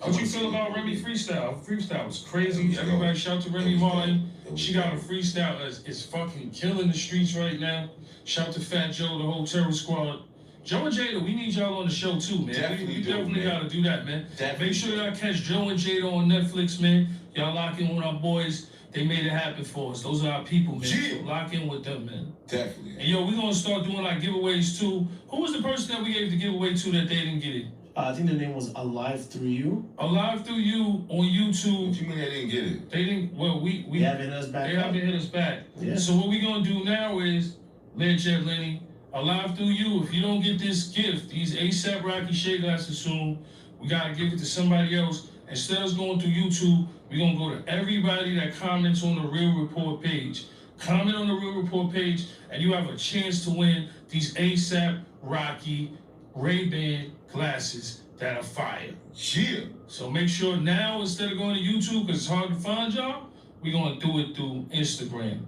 What you feel about Remy freestyle? Freestyle was crazy. Everybody shout to Remy Martin. She got a freestyle is fucking killing the streets right now. Shout to Fat Joe, the whole terror squad. Joe and Jada, we need y'all on the show too, man. We definitely gotta do that, man. Make sure y'all catch Joe and Jada on Netflix, man. Y'all lock in with our boys. They made it happen for us. Those are our people, man. So lock in with them, man. Definitely. And we're gonna start doing like giveaways too. Who was the person that we gave the giveaway to that they didn't get it? I think the name was Alive Through You. Alive Through You on YouTube. What you mean they didn't get it? They didn't. Well, we haven't hit us back. They haven't hit us back. Yeah. So what we gonna do now is, Legend Lenny, Alive Through You. If you don't get this gift, these ASAP Rocky shade glasses soon, we gotta give it to somebody else. Instead of us going through YouTube, we're gonna go to everybody that comments on the Real Report page. Comment on the Real Report page, and you have a chance to win these ASAP Rocky Ray-Ban glasses that are fire. Yeah. So make sure now, instead of going to YouTube, because it's hard to find y'all, we're going to do it through Instagram.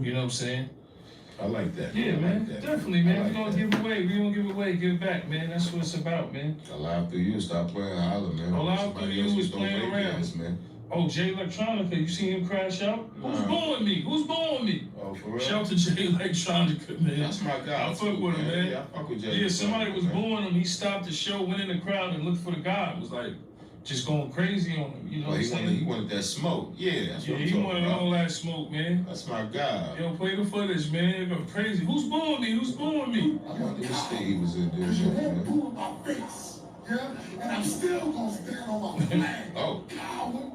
You know what I'm saying? I like that. Yeah, man. Like that. Definitely, man. We're going to give away. We're going to give away. Give back, man. That's what it's about, man. Alive Through You. Stop playing holler, man. Alive Through You is playing around. Man. Oh, Jay Electronica. You see him crash out? Who's born me? Who's born me? Oh, for real? Shout to Jay Electronica, man. That's my guy. I fuck with him, man. Yeah, I fuck with Jay. Yeah, somebody was booing him. He stopped the show, went in the crowd, and looked for the guy. It was like just going crazy on him. You know what I'm saying? He wanted that smoke. Yeah, that's what I'm he talking wanted about. all that smoke, man. That's my guy. Yo, play the footage, man. Go crazy. Who's booing me? Who's booing me? I wonder what state he was in this You show, had man. boo in my face. Yeah? And I'm still gonna stand on my flag. Oh. Coward.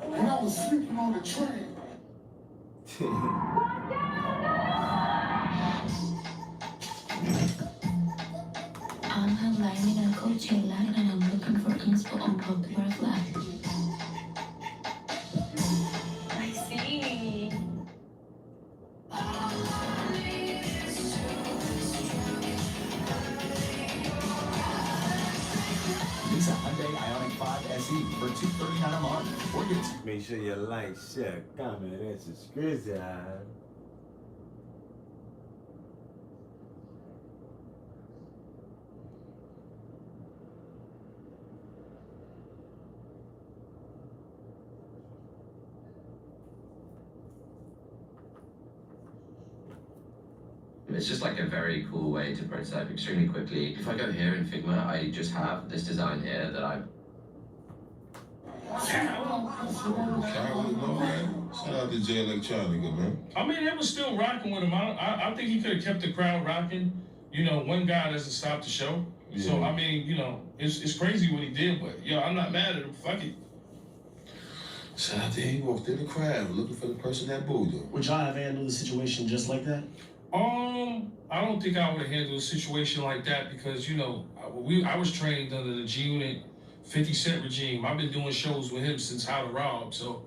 When I was sleeping on the train. I'm headlining at Coachella and I'm looking for inspo on Popular Flag. I see. Lease a Hyundai Ioniq 5 SE for $239 a month. Or get Make sure you like, share, comment, and subscribe. It's just like a very cool way to prototype extremely quickly. If I go here in Figma, I just have this design here that I've Coward, no, man. Shout out to Jay Electronica, man. I mean, they was still rocking with him. I think he could have kept the crowd rocking. You know, one guy doesn't stop the show. Yeah. So, I mean, you know, it's crazy what he did, but, yo, I'm not mad at him. Fuck it. Shout out to him. He walked in the crowd looking for the person that booed him. Would y'all have handled the situation just like that? I don't think I would have handled a situation like that because, you know, I was trained under the G-Unit 50 Cent regime. I've been doing shows with him since How to Rob. So,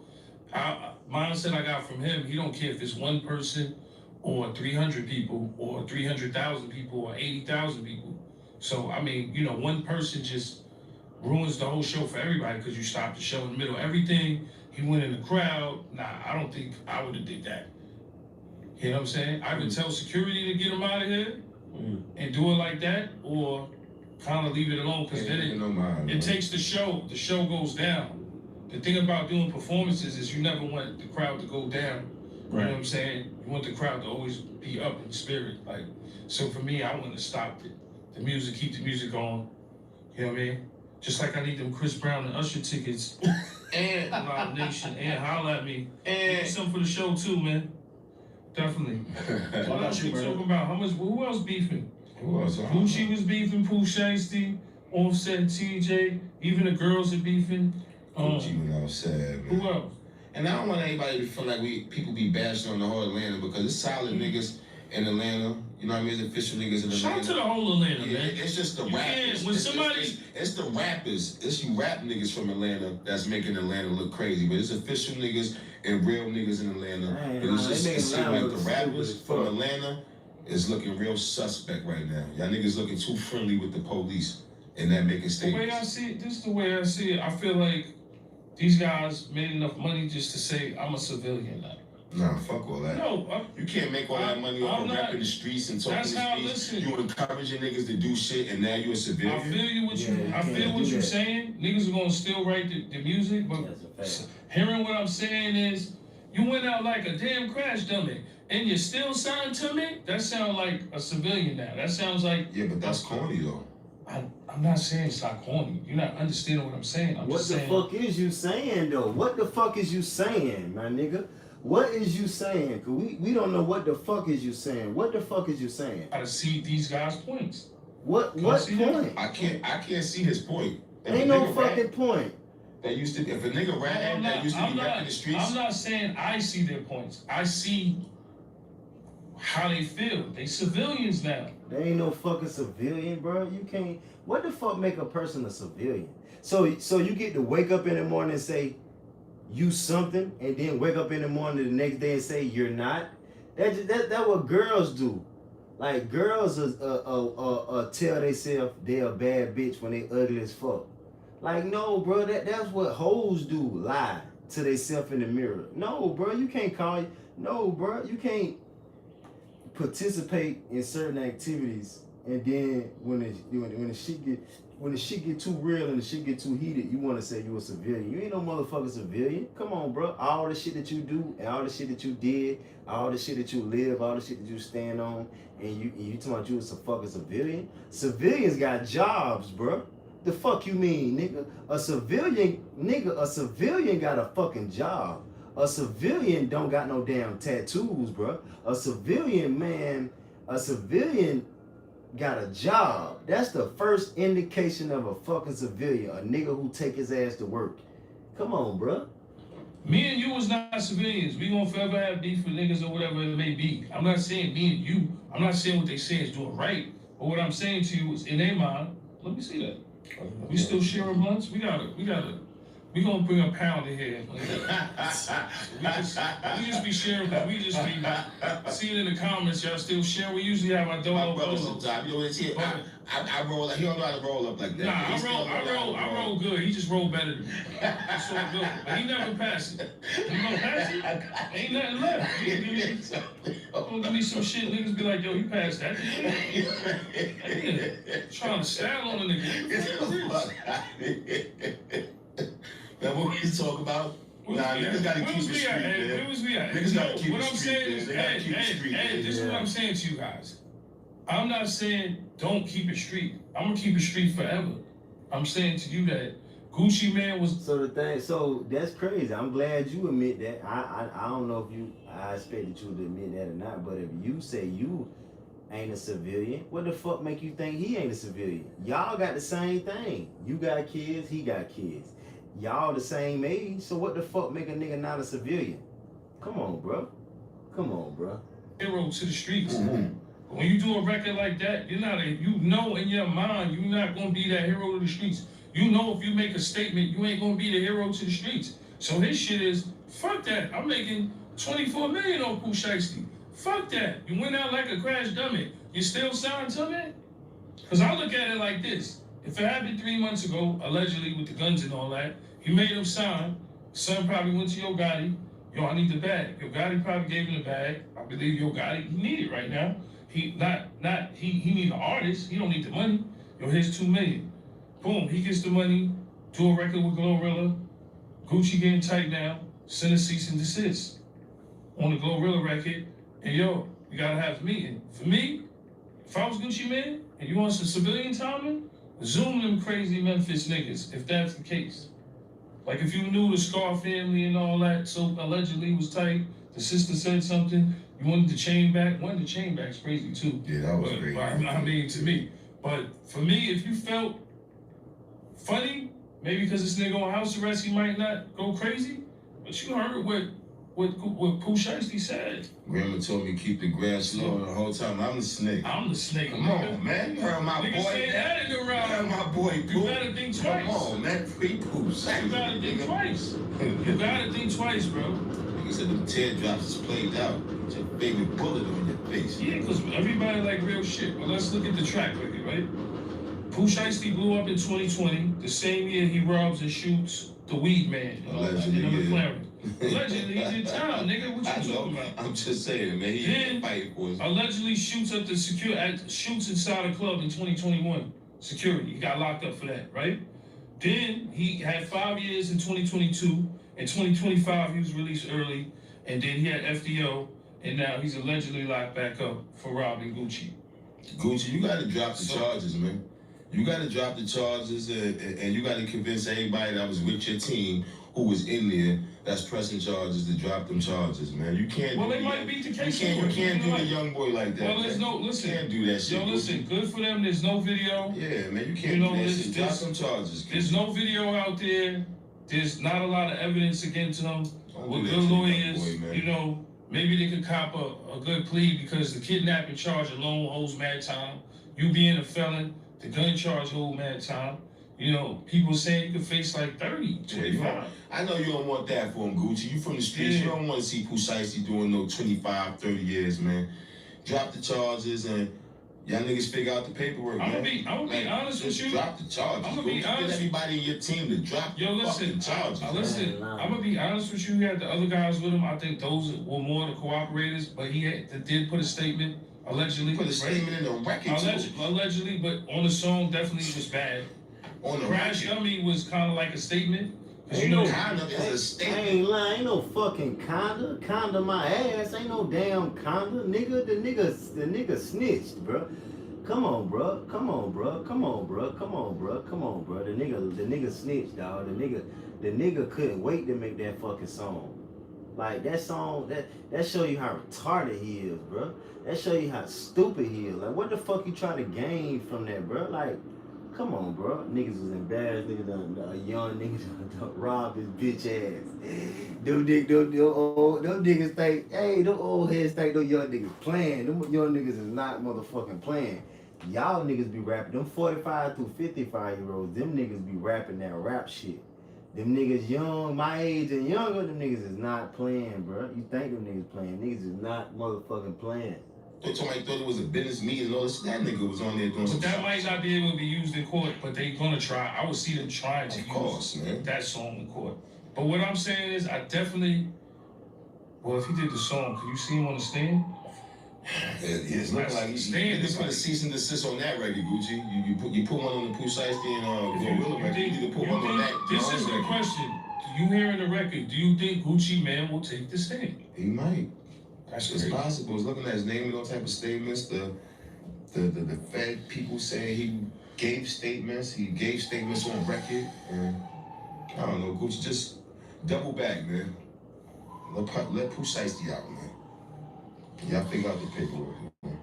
mindset I got from him, he don't care if it's one person or 300 people or 300,000 people or 80,000 people. So, I mean, you know, one person just ruins the whole show for everybody because you stop the show in the middle of everything. He went in the crowd. Nah, I don't think I would have did that. You know what I'm saying? I would tell security to get him out of here and do it like that, or kind of leave it alone because then it takes the show. The show goes down. The thing about doing performances is you never want the crowd to go down. You know what I'm saying? You want the crowd to always be up in spirit. Like, so for me, I want to stop the music, keep the music on. You know what I mean? Just like I need them Chris Brown and Usher tickets and Live Nation and Holla at Me and something for the show too, man. Definitely. What else we talking about? Who else beefing? Who else? Gucci was beefing, Pooh Shiesty, Offset, TJ, even the girls are beefing. Gucci went outside, man. Who else? And I don't want anybody to feel like people be bashing on the whole Atlanta because it's solid niggas in Atlanta. You know what I mean? It's official niggas in Atlanta. Shout out to the whole Atlanta, man. It's just the rappers. It's the rappers. It's you rap niggas from Atlanta that's making Atlanta look crazy. But it's official niggas and real niggas in Atlanta. But it's just it seems like the rappers from Atlanta is looking real suspect right now. Y'all niggas looking too friendly with the police and that making statements. The way I see it, this is the way I see it. I feel like these guys made enough money just to say, I'm a civilian now. Nah, fuck all that. No, you can't make all that money off of rapping the streets and talking the streets. You encouraging niggas to do shit, and now you a civilian. I feel you what I feel what you're saying. Niggas are gonna still write the music, but hearing what I'm saying is, you went out like a damn crash dummy, and you're still signed to me. That sounds like a civilian now. That sounds like but that's corny though. I'm not saying it's not corny. You're not understanding what I'm saying. What the fuck is you saying though? What the fuck is you saying, my nigga? What is you saying? Cause we don't know what the fuck is you saying. What the fuck is you saying? I see these guys' points. What point? I can't see his point. Ain't no fucking point. That used to if a nigga rap that used to be rapping the streets. I'm not saying I see their points. I see how they feel. They civilians now. They ain't no fucking civilian, bro. You can't. What the fuck make a person a civilian? So you get to wake up in the morning and say you something, and then wake up in the morning the next day and say you're not. That what girls do. Like girls tell themselves they a bad bitch when they ugly as fuck. Like no, bro. That's what hoes do. Lie to themselves in the mirror. No, bro. You can't call. No, bro. You can't participate in certain activities, and then when the shit get too real and the shit get too heated, you want to say you a civilian. You ain't no motherfucking civilian. Come on, bro. All the shit that you do and all the shit that you did, all the shit that you live, all the shit that you stand on, and you talking about you as a fucking civilian. Civilians got jobs, bro. The fuck you mean, nigga? A civilian got a fucking job. A civilian don't got no damn tattoos, bro. A civilian got a job. That's the first indication of a fucking civilian. A nigga who take his ass to work. Come on, bro. Me and you was not civilians. We gonna forever have beef with niggas or whatever it may be. I'm not saying me and you. I'm not saying what they say is doing right. But what I'm saying to you is in their mind, let me see that. We still sharing blunts? We gonna bring a pound in here. we just be sharing, we just be seeing in the comments, y'all still share. We usually have our dolo. I roll like he don't know how to roll up like that. Nah, I roll good. He just roll better than me. That's all good. But he never passed it. You gonna pass it? Ain't nothing left. Give me some shit, niggas be like, yo, you passed that. Trying to style on a nigga. Now what we talk about? Niggas gotta keep the street, man. Where was we at? Niggas gotta keep what the I'm street, saying is, this is what I'm saying to you guys. I'm not saying don't keep it street. I'm gonna keep it street forever. I'm saying to you that Gucci Man was. So that's crazy. I'm glad you admit that. I don't know if I expected you to admit that or not, but if you say you ain't a civilian, what the fuck make you think he ain't a civilian? Y'all got the same thing. You got kids, he got kids. Y'all the same age, so what the fuck make a nigga not a civilian? Come on, bro. Hero to the streets. Mm-hmm. When you do a record like that, you know in your mind you're not gonna be that hero to the streets. You know if you make a statement, you ain't gonna be the hero to the streets. So his shit is, fuck that. I'm making 24 million on Pooh Shiesty. Fuck that. You went out like a crash dummy. You still signed to me? Because I look at it like this. If it happened 3 months ago, allegedly with the guns and all that, you made him sign. Son probably went to Yo Gotti. Yo, I need the bag. Yo Gotti probably gave him the bag. I believe Yo Gotti, he need it right now. He need an artist. He don't need the money. Yo, here's $2 million. Boom, he gets the money. Do a record with Glorilla. Gucci getting tight now. Send a cease and desist on the Glorilla record. And yo, you gotta have a meeting. For me, if I was Gucci Man and you want some civilian timing, zoom them crazy Memphis niggas, if that's the case. Like if you knew the Scar family and all that, so allegedly was tight, the sister said something, you wanted the chain back. Wanted the chain back's crazy too. Yeah, that was crazy. I mean, to me. But for me, if you felt funny, maybe because this nigga on house arrest, he might not go crazy. But you heard what Pooh Shiesty said. Grandma told me keep the grass low the whole time. I'm the snake. I'm the snake. Come on, man. You heard my nigga boy. Say that in the round. You heard my boy. You gotta think twice. Come on, man. Free Pooh Shiesty. You gotta think twice. You gotta think twice, bro. Nigga said them teardrops is played out. It's a baby bullet on your face. Yeah, because everybody like real shit. But let's look at the track record, right? Pooh Shiesty blew up in 2020, the same year he robs and shoots the Weed Man. Allegedly, McLaren. Allegedly, he's in town, nigga. What you talking about? I'm just saying, man. He fighting for us. Allegedly shoots up the shoots inside a club in 2021. Security. He got locked up for that, right? Then he had 5 years in 2022. In 2025, he was released early, and then he had FDO, and now he's allegedly locked back up for robbing Gucci. Gucci, you gotta drop the charges, man. You gotta drop the charges, and you gotta convince everybody that was with your team who was in there that's pressing charges to drop them charges, man. You can't. Well, they might beat the case. You can't do the young boy like that. Well, there's no listen. You can't do that shit. Yo, listen. Good for them. There's no video. Yeah, man. You can't do that shit. Drop some charges. There's no video out there. There's not a lot of evidence against him. With good lawyers, you know, maybe they could cop a good plea because the kidnapping charge alone holds mad time. You being a felon, the gun charge holds mad time. You know, people saying you could face like 30, 25. I know you don't want that for him, Gucci. You from the streets. Yeah. You don't want to see Pooh Shiesty doing no 25, 30 years, man. Drop the charges and y'all niggas figure out the paperwork, I'm man. gonna be honest with you. Drop the charges. I'm gonna be honest. Get everybody in your team to drop the fucking charges. Listen, I'm gonna be honest with you. He had the other guys with him. I think those were more the cooperators, but he did put a statement. Allegedly. Put a statement in the record, allegedly, but on the song definitely was bad. On the Crash Dummy was kind of like a statement. Ain't no kinda is a statement. I ain't lying. Ain't no fucking kinda. Kinda my ass. Ain't no damn kinda. Nigga, the nigga snitched, bro. Come on, bro. The nigga snitched, dog. The nigga couldn't wait to make that fucking song. Like that song, that show you how retarded he is, bro. That show you how stupid he is. Like what the fuck you trying to gain from that, bro? Like, come on, bro. Niggas was embarrassed. Niggas a young nigga done robbed his bitch ass. Them niggas think, hey, them old heads think them young niggas playing. Them young niggas is not motherfucking playing. Y'all niggas be rapping. Them 45 through 55-year-olds, them niggas be rapping that rap shit. Them niggas young, my age and younger, them niggas is not playing, bro. You think them niggas playing. Niggas is not motherfucking playing. Somebody thought it was a business meeting and all this. That nigga was on there doing some shit. That might not be able to be used in court, but they gonna try. I would see them trying to use that song in court. But what I'm saying is, I definitely, well, if he did the song, could you see him on the stand? It's looking like you just put a cease and desist on that record, Gucci. You put one on the Pooh Shiesty and Glorilla record. You need to put one on that. This is the question. You hearing the record? Do you think Gucci Man will take the stand? He might. That's it's possible. I was looking at his name and those type of statements. The Fed people saying he gave statements. He gave statements on record. And I don't know, Gucci, just double back, man. Let Pooh Shiesty out, man. Y'all figure out the paperwork.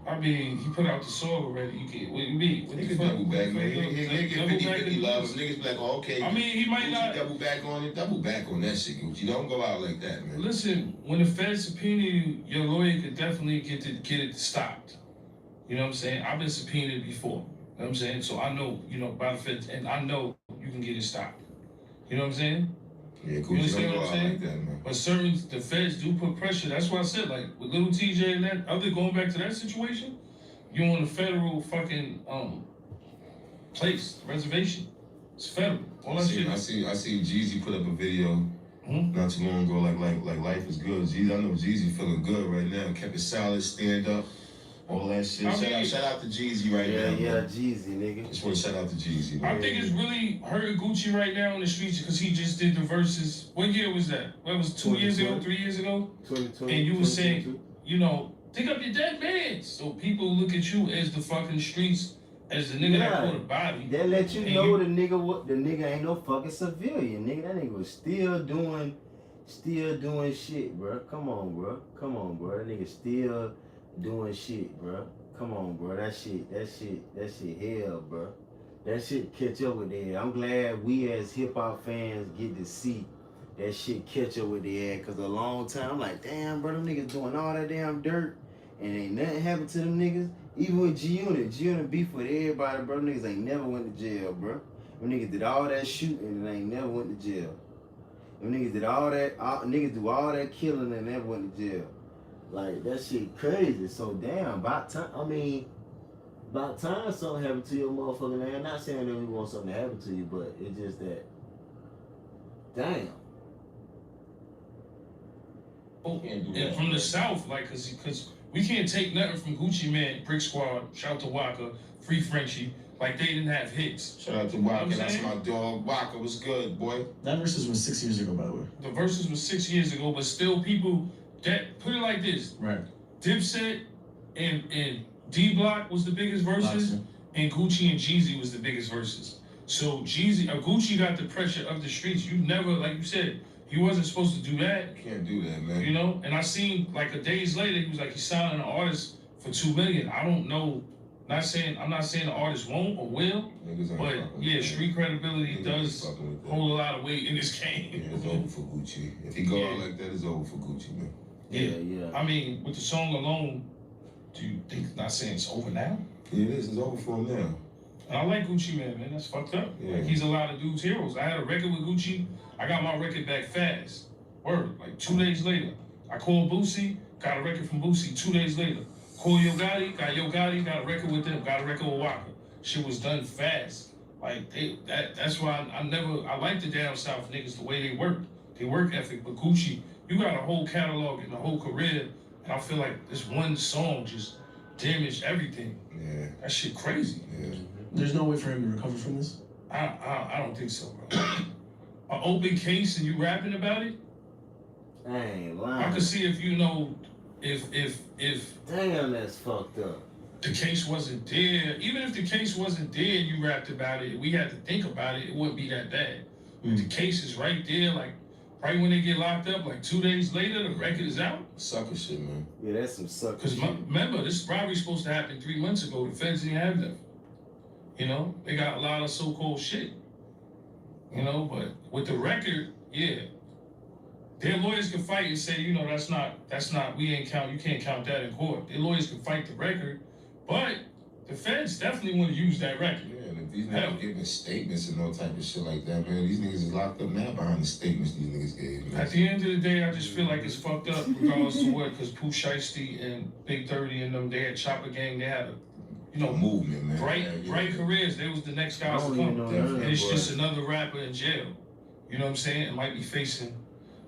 I mean, he put out the song already. You can, what do you mean? What He the can fuck? double back, man. He get 50-50 love. Gucci? Niggas be like, oh, okay. I mean, he might Gucci not double back on it. Double back on that shit, Gucci. Don't go out like that, man. Listen, when the feds subpoena you, your lawyer could definitely get it stopped. You know what I'm saying? I've been subpoenaed before. You know what I'm saying? So I know, you know, by the feds, and I know you can get it stopped. You know what I'm saying? Yeah, You Gucci understand don't what go I'm out saying? like that, man. But the feds do put pressure. That's why I said, like, with little TJ and that other, going back to that situation, you're on a federal fucking place, reservation. It's federal. All that shit. I see Jeezy put up a video not too long ago, like life is good. Jeezy, I know Jeezy feeling good right now. Kept it solid, stand up, all that shit. Shout out to Jeezy right now. Yeah, man. Jeezy, nigga. Just want to shout out to Jeezy. I think it's really hurting Gucci right now in the streets because he just did the verses. What year was that? What was 2 years ago, 3 years ago? 2020. And you were saying, you know, think up your dead man. So people look at you as the fucking streets, as the nigga that caught a body. That let you know the nigga ain't no fucking civilian, nigga. That nigga was still doing shit, bro. Come on, bro. That nigga still doing shit, bro. Come on, bro. That shit hell, bro. That shit catch up with their. I'm glad we as hip hop fans get to see that shit catch up with their ass. Cause a long time, I'm like, damn, bro, them niggas doing all that damn dirt and ain't nothing happened to them niggas. Even with G-Unit beef with everybody, bro. Them niggas ain't never went to jail, bro. Them niggas did all that shooting and they ain't never went to jail. Them niggas did all that, niggas do all that killing and never went to jail. Like, that shit crazy. So, damn, about time something happened to your motherfucking man. Not saying that we want something to happen to you, but it's just that, damn. And from the South, like, cause we can't take nothing from Gucci Man, Brick Squad, shout out to Waka, Free Frenchie, like they didn't have hits. Shout out to Waka, that's my dog. Waka was good, boy. That versus was 6 years ago, by the way. The verses was 6 years ago, but still people that put it like this. Right. Dipset and D Block was the biggest verses, and Gucci and Jeezy was the biggest verses. So Gucci got the pressure of the streets. You never, like you said, he wasn't supposed to do that. Can't do that, man. You know, and I seen like a days later, he was like, he's signing an artist for $2 million. I don't know. I'm not saying the artist won't or will, but yeah, street credibility does hold a lot of weight in this game. Yeah, it's over for Gucci. If he go out like that, it's over for Gucci, man. Yeah. I mean, with the song alone, do you think, not saying it's over now? Yeah, it is. It's over for him now. And I like Gucci man. That's fucked up. Yeah. Like, he's a lot of dudes' heroes. I had a record with Gucci. I got my record back fast. Word. Like 2 days later. I called Boosie, got a record from Boosie 2 days later. Called Yo Gotti, got a record with them, got a record with Waka. Shit was done fast. Like, that's why I like the down south niggas, the way they work. They work ethic. But Gucci, you got a whole catalog and a whole career, and I feel like this one song just damaged everything. Yeah. That shit crazy. Yeah. There's no way for him to recover from this? I don't think so, bro. An open case and you rapping about it? I ain't lying. I could see if you know, if damn, that's fucked up. The case wasn't there. Even if the case wasn't there and you rapped about it, we had to think about it, it wouldn't be that bad. But the case is right there, like right when they get locked up, like 2 days later, the record is out. Sucker shit, man. Yeah, that's some sucker Because remember, this robbery supposed to happen 3 months ago. The feds didn't have them. You know, they got a lot of so-called shit. You know, but with the record, yeah. Their lawyers can fight and say, you know, that's not, you can't count that in court. Their lawyers can fight the record, but the feds definitely want to use that record. Yeah, and if these niggas giving statements and all type of shit like that, man, these niggas is locked up now behind the statements these niggas gave, man. At the end of the day, I just feel like it's fucked up regardless of what, because Pooh Shiesty and Big 30 and them, they had Chopper Gang, they had a movement, man. Bright careers. They was the next guys to come. And it's just another rapper in jail. You know what I'm saying? It might be facing,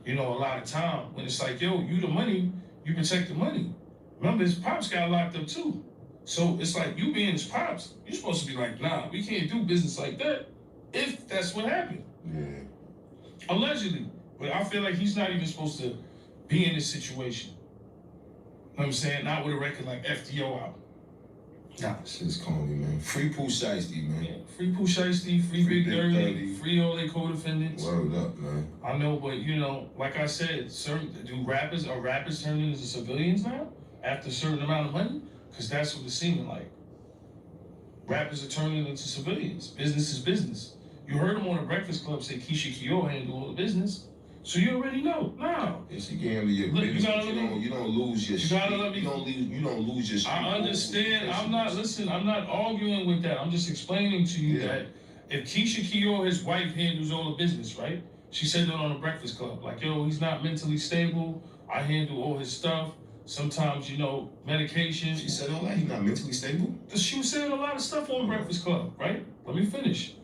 you know, a lot of time. When it's like, yo, you the money, you protect the money. Remember, his pops got locked up too. So it's like, you being his pops, you're supposed to be like, nah, we can't do business like that if that's what happened. Yeah. Allegedly. But I feel like he's not even supposed to be in this situation. You know what I'm saying? Not with a record like FDO out. Nah. Shit's corny, man. Free Pooh Shiesty, man. Yeah, free Pooh Shiesty, free Big Dirty, free all their co-defendants. Word up, man. I know, but you know, like I said, are rappers turning into civilians now after a certain amount of money? Because that's what it's seeming like. Rappers are turning into civilians. Business is business. You heard him on the Breakfast Club say Keisha Keough handle all the business. So you already know. Now, Yes, you can handle your business. You don't lose your shit. You don't lose your shit. I understand. I'm not arguing with that. I'm just explaining to you that if Keisha Keough, his wife, handles all the business, right? She said that on the Breakfast Club. Like, yo, he's not mentally stable. I handle all his stuff. Sometimes, you know, medication. She said all that? He's not mentally stable? She was saying a lot of stuff on Breakfast Club, right? Let me finish.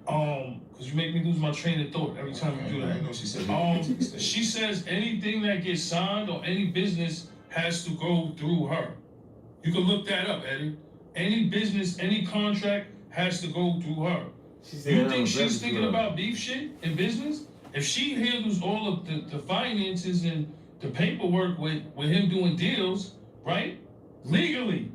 Because you make me lose my train of thought every time you do that. I know she said she says anything that gets signed or any business has to go through her. You can look that up, Eddie. Any business, any contract has to go through her. You think she's thinking about beef shit in business? If she handles all of the finances and the paperwork with him doing deals, right? Legally.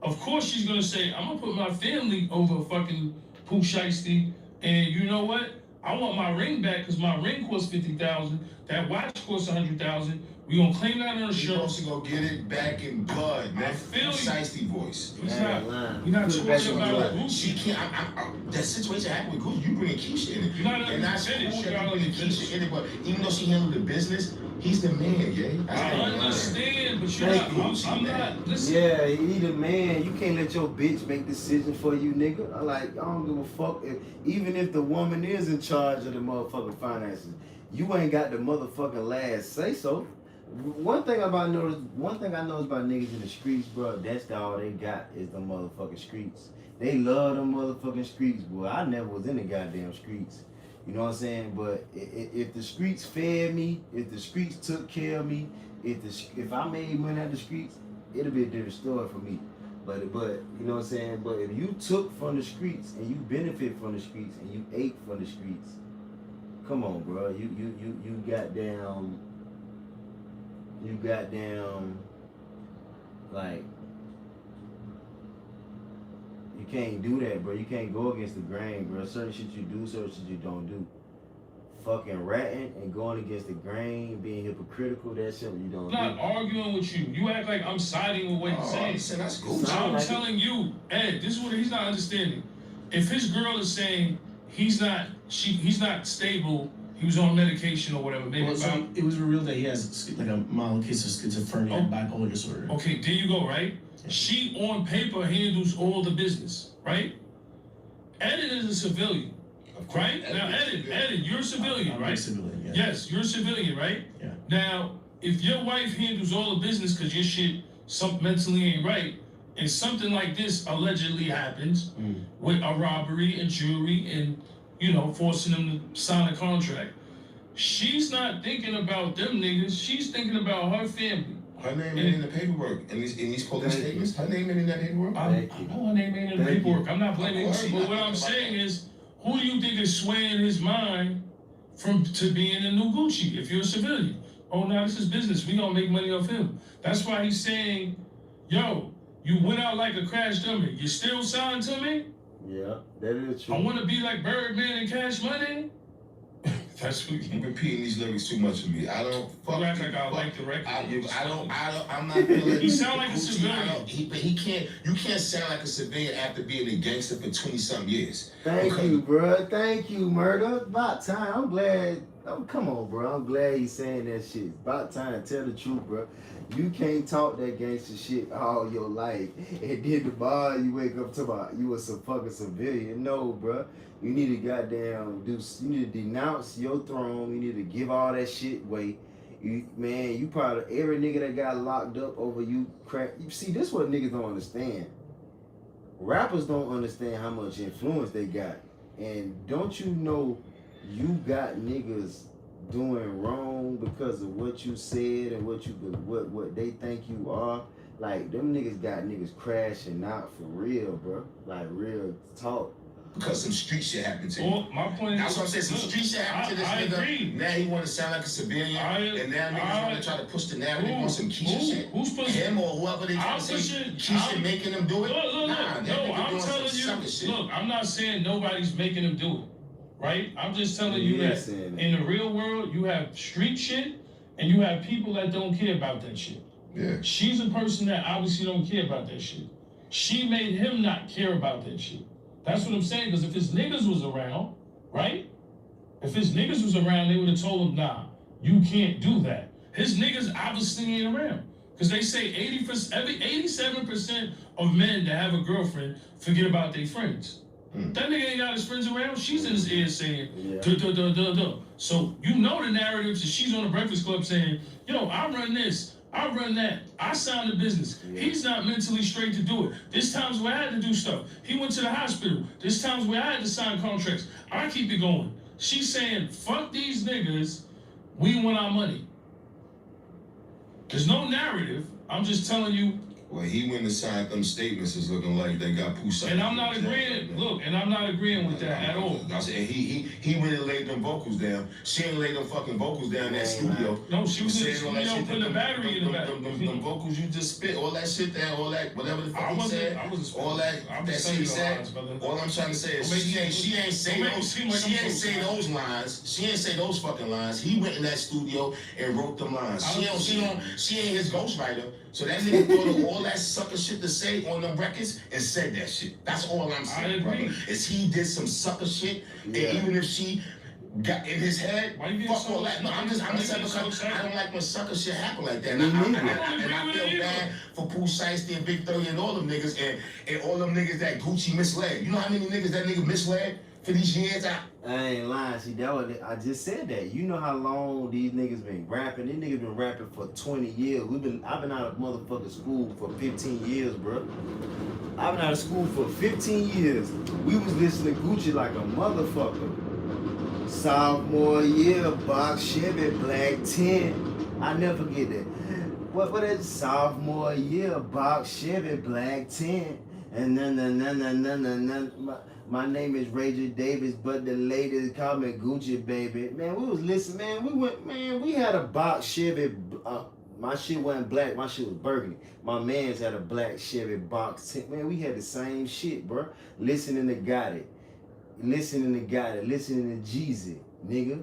Of course she's gonna say, I'm gonna put my family over fucking Pooh Shiesty, and you know what? I want my ring back because my ring costs $50,000. That watch costs $100,000. We gonna claim that on insurance. You're supposed to go get it back in blood, man. I feel you. Shiesty voice. We're not talking about Gucci. She can't. That situation happened with Gucci. You bringing Keisha in it. You're not and that's finished. cool You that you gotta bringing Keisha in it, but even though she handled the business, he's the man, yeah. I understand, but you're not. I'm not. Listen. Yeah, he the man. You can't let your bitch make decisions for you, nigga. I don't give a fuck. Even if the woman is in charge of the motherfucking finances, you ain't got the motherfucking last say so. One thing I noticed about niggas in the streets, bro, that's all they got is the motherfucking streets. They love them motherfucking streets, boy. I never was in the goddamn streets. You know what I'm saying? But if the streets fed me, if the streets took care of me, if I made money out the streets, it'll be a different story for me. But you know what I'm saying? But if you took from the streets and you benefit from the streets and you ate from the streets, come on, bro. You goddamn like you can't do that, bro. You can't go against the grain, bro. Certain shit you do, certain shit you don't do. Fucking ratting and going against the grain, being hypocritical, that shit you don't do. I'm not arguing with you. You act like I'm siding with what you're saying. That's cool. I'm telling you, Ed, this is what he's not understanding. If his girl is saying he's not stable, he was on medication or whatever. Maybe so it was revealed that he has like a mild case of schizophrenia and bipolar disorder. Okay, there you go, right? She on paper handles all the business, right? Ed is a civilian. Right? Now, Ed, you're a civilian, right? I'm a civilian, yeah. Yes, you're a civilian, right? Yeah. Now, if your wife handles all the business because your shit mentally ain't right, and something like this allegedly happens with a robbery and jewelry and, you know, forcing them to sign a contract, she's not thinking about them niggas. She's thinking about her family. Her name ain't in the paperwork. In these police statements, her name ain't in that paperwork. I know her name ain't in the paperwork. I'm not blaming her. But what I'm saying is, who do you think is swaying his mind to being a new Gucci if you're a civilian? Oh, now this is business. We gonna make money off him. That's why he's saying, yo, you went out like a crash dummy. You still signed to me? Yeah, that is true. I want to be like Birdman and Cash Money. That's what you repeating these lyrics too much for me. I don't fuck. You act like I like the record. I'm not feeling. He sound like a civilian. But he can't. You can't sound like a civilian after being a gangster for 20-some years. Thank you, bro. Thank you, Murda. About time. I'm glad. Oh, come on, bro. I'm glad he's saying that shit. About time. Tell the truth, bro. You can't talk that gangster shit all your life, and then tomorrow you wake up to about you was a fucking civilian. No, bro. You need to goddamn you need to denounce your throne. You need to give all that shit away. You probably every nigga that got locked up over you crack. You see, this what niggas don't understand. Rappers don't understand how much influence they got. And don't you know you got niggas doing wrong because of what you said and what they think you are? Like, them niggas got niggas crashing out for real, bro. Like, real talk. because some street shit happened to you. Well, my point That's is, what I'm saying. Some street shit happened to this I nigga. agree. Now he want to sound like a civilian, and now niggas want to try to push the narrative on some Keisha shit. Who's pushing? Him or whoever they trying to say Keisha making them do it. Look, nah, no, I'm telling you. Look, I'm not saying nobody's making them do it, right? I'm just telling you that in the real world, you have street shit, and you have people that don't care about that shit. Yeah. She's a person that obviously don't care about that shit. She made him not care about that shit. That's what I'm saying, because if his niggas was around, right? If his niggas was around, they would have told him, nah, you can't do that. His niggas obviously ain't around. Because they say 87% of men that have a girlfriend forget about their friends. That nigga ain't got his friends around. She's in his ear saying, duh, duh, duh, duh, duh. So you know the narrative. So she's on the Breakfast Club saying, yo, I run this, I run that, I signed the business. He's not mentally straight to do it. There's times where I had to do stuff. He went to the hospital. There's times where I had to sign contracts. I keep it going. She's saying, fuck these niggas, we want our money. There's no narrative. I'm just telling you. Well, he went and signed them statements is looking like they got Pooh. And I'm not agreeing. Look, and I'm not agreeing with that at all. I said he went and laid them vocals down. She ain't laid them fucking vocals down in that studio. No, she was in the studio putting a battery in the back. Them vocals you just spit, all that shit there, all that, whatever the fuck he said, all that shit he said. All I'm trying to say is she ain't say those lines. She ain't say those fucking lines. He went in that studio and wrote them lines. She ain't his ghostwriter. So that nigga thought of all that sucker shit to say on them records and said that shit. That's all I'm saying, brother. Is he did some sucker shit, and even if she got in his head, fuck all that. No, I'm just saying because I don't like when sucker shit happen like that. And I feel bad for Pooh Shiesty and Big 30 and all them niggas and all them niggas that Gucci misled. You know how many niggas that nigga misled for these years? I ain't lying. See, I just said that. You know how long these niggas been rapping? These niggas been rapping for 20 years. I've been out of motherfucking school for 15 years, bro. I've been out of school for 15 years. We was listening to Gucci like a motherfucker. Sophomore year, box Chevy, black 10. I never forget that. What is sophomore year, box Chevy, black 10. And then my name is Ray J. Davis, but the ladies call me Gucci, baby. Man, we was listening, man. We had a box Chevy. My shit wasn't black. My shit was burgundy. My man's had a black Chevy box. Man, we had the same shit, bro. Listening to Gotti. Listening to Jeezy, nigga.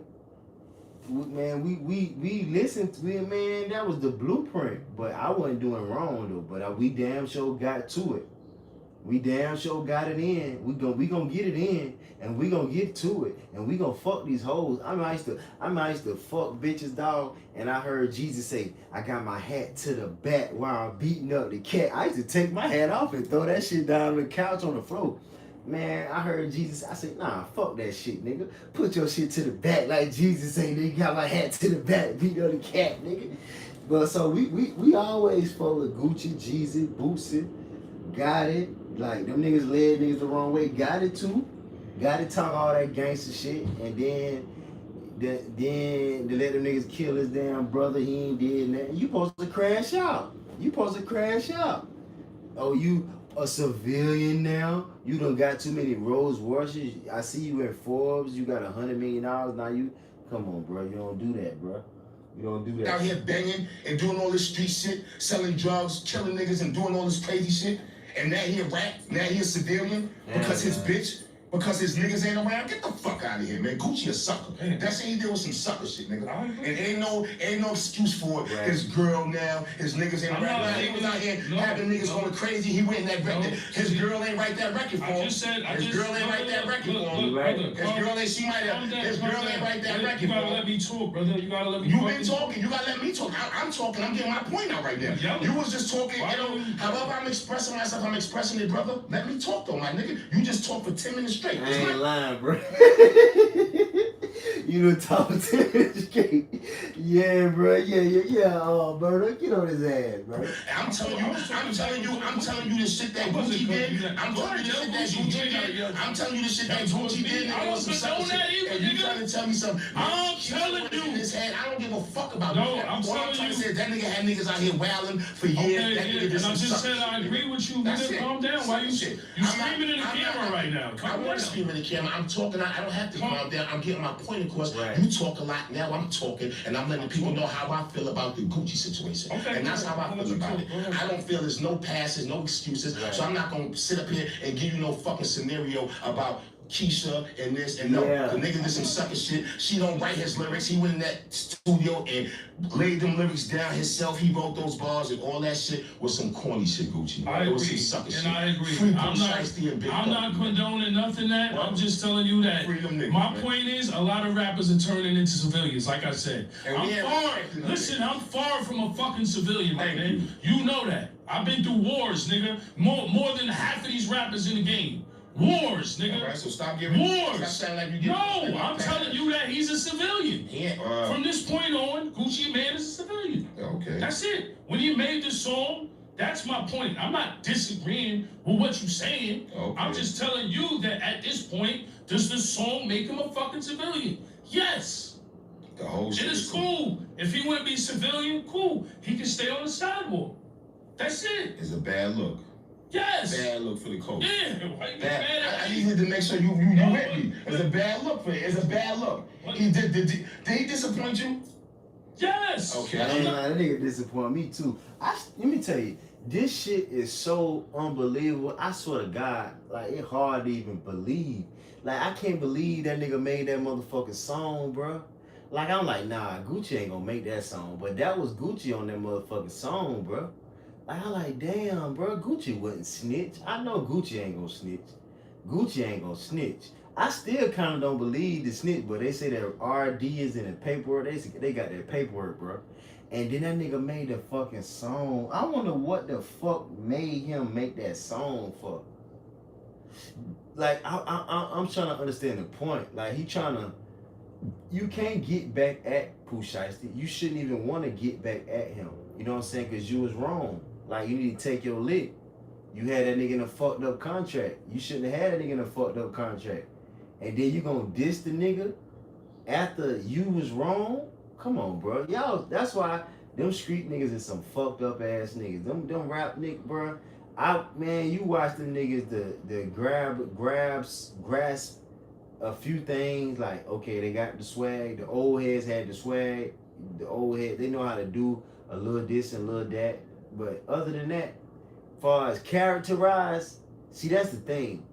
Man, we listened to it, man. That was the blueprint. But I wasn't doing wrong, though. But we damn sure got to it. We damn sure got it in. We gonna get it in, and we gonna get to it, and we gonna fuck these hoes. I used to fuck bitches, dog. And I heard Jesus say, "I got my hat to the back while I'm beating up the cat." I used to take my hat off and throw that shit down on the couch on the floor. Man, I heard Jesus. I said, "Nah, fuck that shit, nigga. Put your shit to the back like Jesus say. Nigga, got my hat to the back, beat up the cat, nigga." But so we always fuck with Gucci, Jeezy, Boosie, got it. Like, them niggas led niggas the wrong way. Got it too. Got to talk all that gangster shit. And then to let them niggas kill his damn brother. He ain't did nothing. You supposed to crash out. Oh, you a civilian now? You done got too many Rolls Royces. I see you in Forbes. You got $100 million. Now you, come on, bro. You don't do that, bro. You don't do that. Out here banging and doing all this street shit, selling drugs, killing niggas and doing all this crazy shit. And now he a rat, now he a civilian because his bitch, because his niggas ain't around. Get the fuck out of here, man. Gucci a sucker. That shit he did with some sucker shit, nigga. And ain't no excuse for it. His girl now, his niggas ain't around. Now he was out here having niggas going crazy. He went in that record. His girl ain't write that record for him. His girl ain't write that record for him. His girl ain't, she might have, his girl ain't write that record for him. You gotta let me talk, brother. You gotta let me talk. You been talking. You gotta let me talk. I'm talking. I'm getting my point out right now. You was just talking, you know, however I'm expressing myself, I'm expressing it, brother. Let me talk though, my nigga. You just talk for 10 minutes straight. I ain't lying, bro. You done talked to him straight. Yeah, bro. Yeah. Oh, Murda, get on his ass, bro. I'm telling you the shit that Gucci did. I'm telling you the shit that Gucci did. I'm telling you the shit that Gucci did. I don't condone that either, and you trying to tell me something? I'm telling you. In his head, I don't give a fuck about no, that. I'm All I'm trying you. to say is that nigga had niggas out here wailing for years. Okay, that nigga did and some I just sucker said I shit, agree nigga. with you. That's Nigga, it. calm down. Why you screaming in the camera right now? I Calm want to down. scream in the camera. I'm talking. I don't have to calm down. I'm getting my point across. Right. You talk a lot. Now I'm talking, and I'm letting people know how I feel about the Gucci situation. Okay, and that's how I feel about it. I don't feel there's no passes, no excuses. Right. So I'm not gonna sit up here and give you no fucking scenario about Keisha and this and no. Yeah. The nigga did some sucker shit. She don't write his lyrics. He went in that studio and laid them lyrics down himself. He wrote those bars and all that shit was some corny shit, Gucci. I it was agree, some sucker and shit. I agree. Free I'm not condoning nothing that. Well, I'm just telling you that. Niggas, my man. point is, a lot of rappers are turning into civilians. Like I said, And I'm far from a fucking civilian, Thank man. You know that. I've been through wars, nigga. More than half of these rappers in the game. Wars, nigga. All right, so stop giving. Wars. Stop sounding like you get. No, I'm telling you that he's a civilian. Yeah. From this point on, Gucci Mane is a civilian. Okay. That's it. When he made this song, that's my point. I'm not disagreeing with what you're saying. Okay. I'm just telling you that at this point, does the song make him a fucking civilian? Yes. The whole shit It is cool. If he want to be civilian, cool. He can stay on the sidewalk. That's it. It's a bad look. Yes. Bad look for the coach. Yeah. Why you get mad at I me? needed to make sure you with me. It's a bad look for it. It's a bad look. What? Did he disappoint you? Yes. Okay. I ain't lying, that nigga disappoint me too. Let me tell you, this shit is so unbelievable. I swear to God, like it's hard to even believe. Like I can't believe that nigga made that motherfucking song, bro. Like I'm like, nah, Gucci ain't gonna make that song, but that was Gucci on that motherfucking song, bro. Like I'm like, damn, bro, Gucci wouldn't snitch. I know Gucci ain't gonna snitch. Gucci ain't gonna snitch. I still kind of don't believe the snitch, but they say that RD is in the paperwork. They got that paperwork, bro. And then that nigga made the fucking song. I wonder what the fuck made him make that song for. Like I'm trying to understand the point. Like he trying to. You can't get back at Pooh Shiesty. You shouldn't even want to get back at him. You know what I'm saying? Because you was wrong. Like, you need to take your lick. You had that nigga in a fucked up contract. You shouldn't have had that nigga in a fucked up contract. And then you gonna diss the nigga after you was wrong? Come on, bro. Y'all, that's why them street niggas is some fucked up ass niggas. Them rap niggas, bro. Man, you watch them niggas the grasp a few things, like, okay, they got the swag. The old heads had the swag. The old heads, they know how to do a little this and a little that. But other than that, far as characterize, see, that's the thing.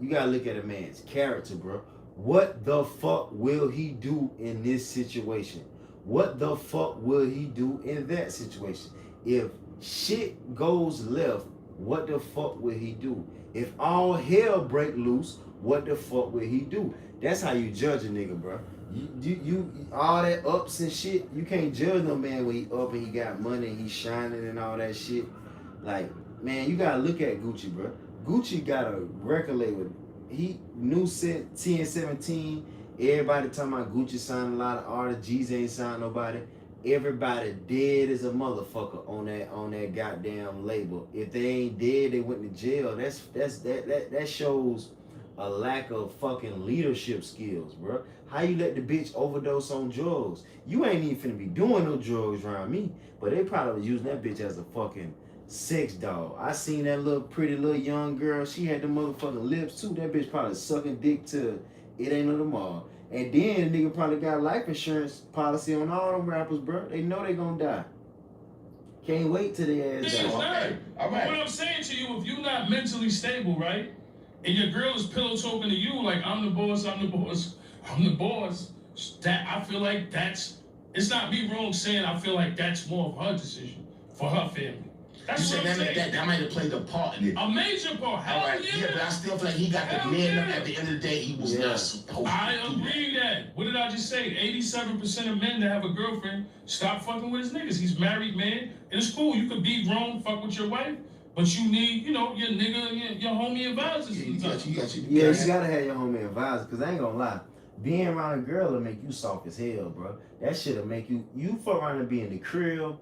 You gotta look at a man's character, bro. What the fuck will he do in this situation? What the fuck will he do in that situation? If shit goes left, what the fuck will he do? If all hell break loose, what the fuck will he do? That's how you judge a nigga, bro. You all that ups and shit, you can't judge no man when he up and he got money and he shining and all that shit. Like, man, you gotta look at Gucci, bro. Gucci got a record label. He new set 10-17. Everybody talking about Gucci signed a lot of artists. G's ain't signed nobody. Everybody dead as a motherfucker on that goddamn label. If they ain't dead, they went to jail. That shows a lack of fucking leadership skills, bro. How you let the bitch overdose on drugs? You ain't even finna be doing no drugs around me, but they probably was using that bitch as a fucking sex doll. I seen that little pretty little young girl. She had the motherfucking lips too. That bitch probably sucking dick to it ain't no tomorrow. And then the nigga probably got life insurance policy on all them rappers, bro. They know they gonna die. Can't wait till they ass die. Okay. But what I'm saying to you, if you're not mentally stable, right, and your girl is pillow talking to you like I'm the boss, that I feel like it's not me wrong saying I feel like that's more of her decision for her family. That's you what I'm saying. That might have played a part in it. A major part. Hell right. yeah. Yeah, but I still feel like he got the man up at the end of the day. He was not supposed to. I agree that. What did I just say? 87% of men that have a girlfriend stop fucking with his niggas. He's married, man. And it's cool. You could be grown, fuck with your wife, but you need, your nigga, your homie advisors. Yeah, you gotta have your homie advisor, because I ain't gonna lie. Being around a girl will make you soft as hell, bro. That shit'll make you fuck around and be in the crib,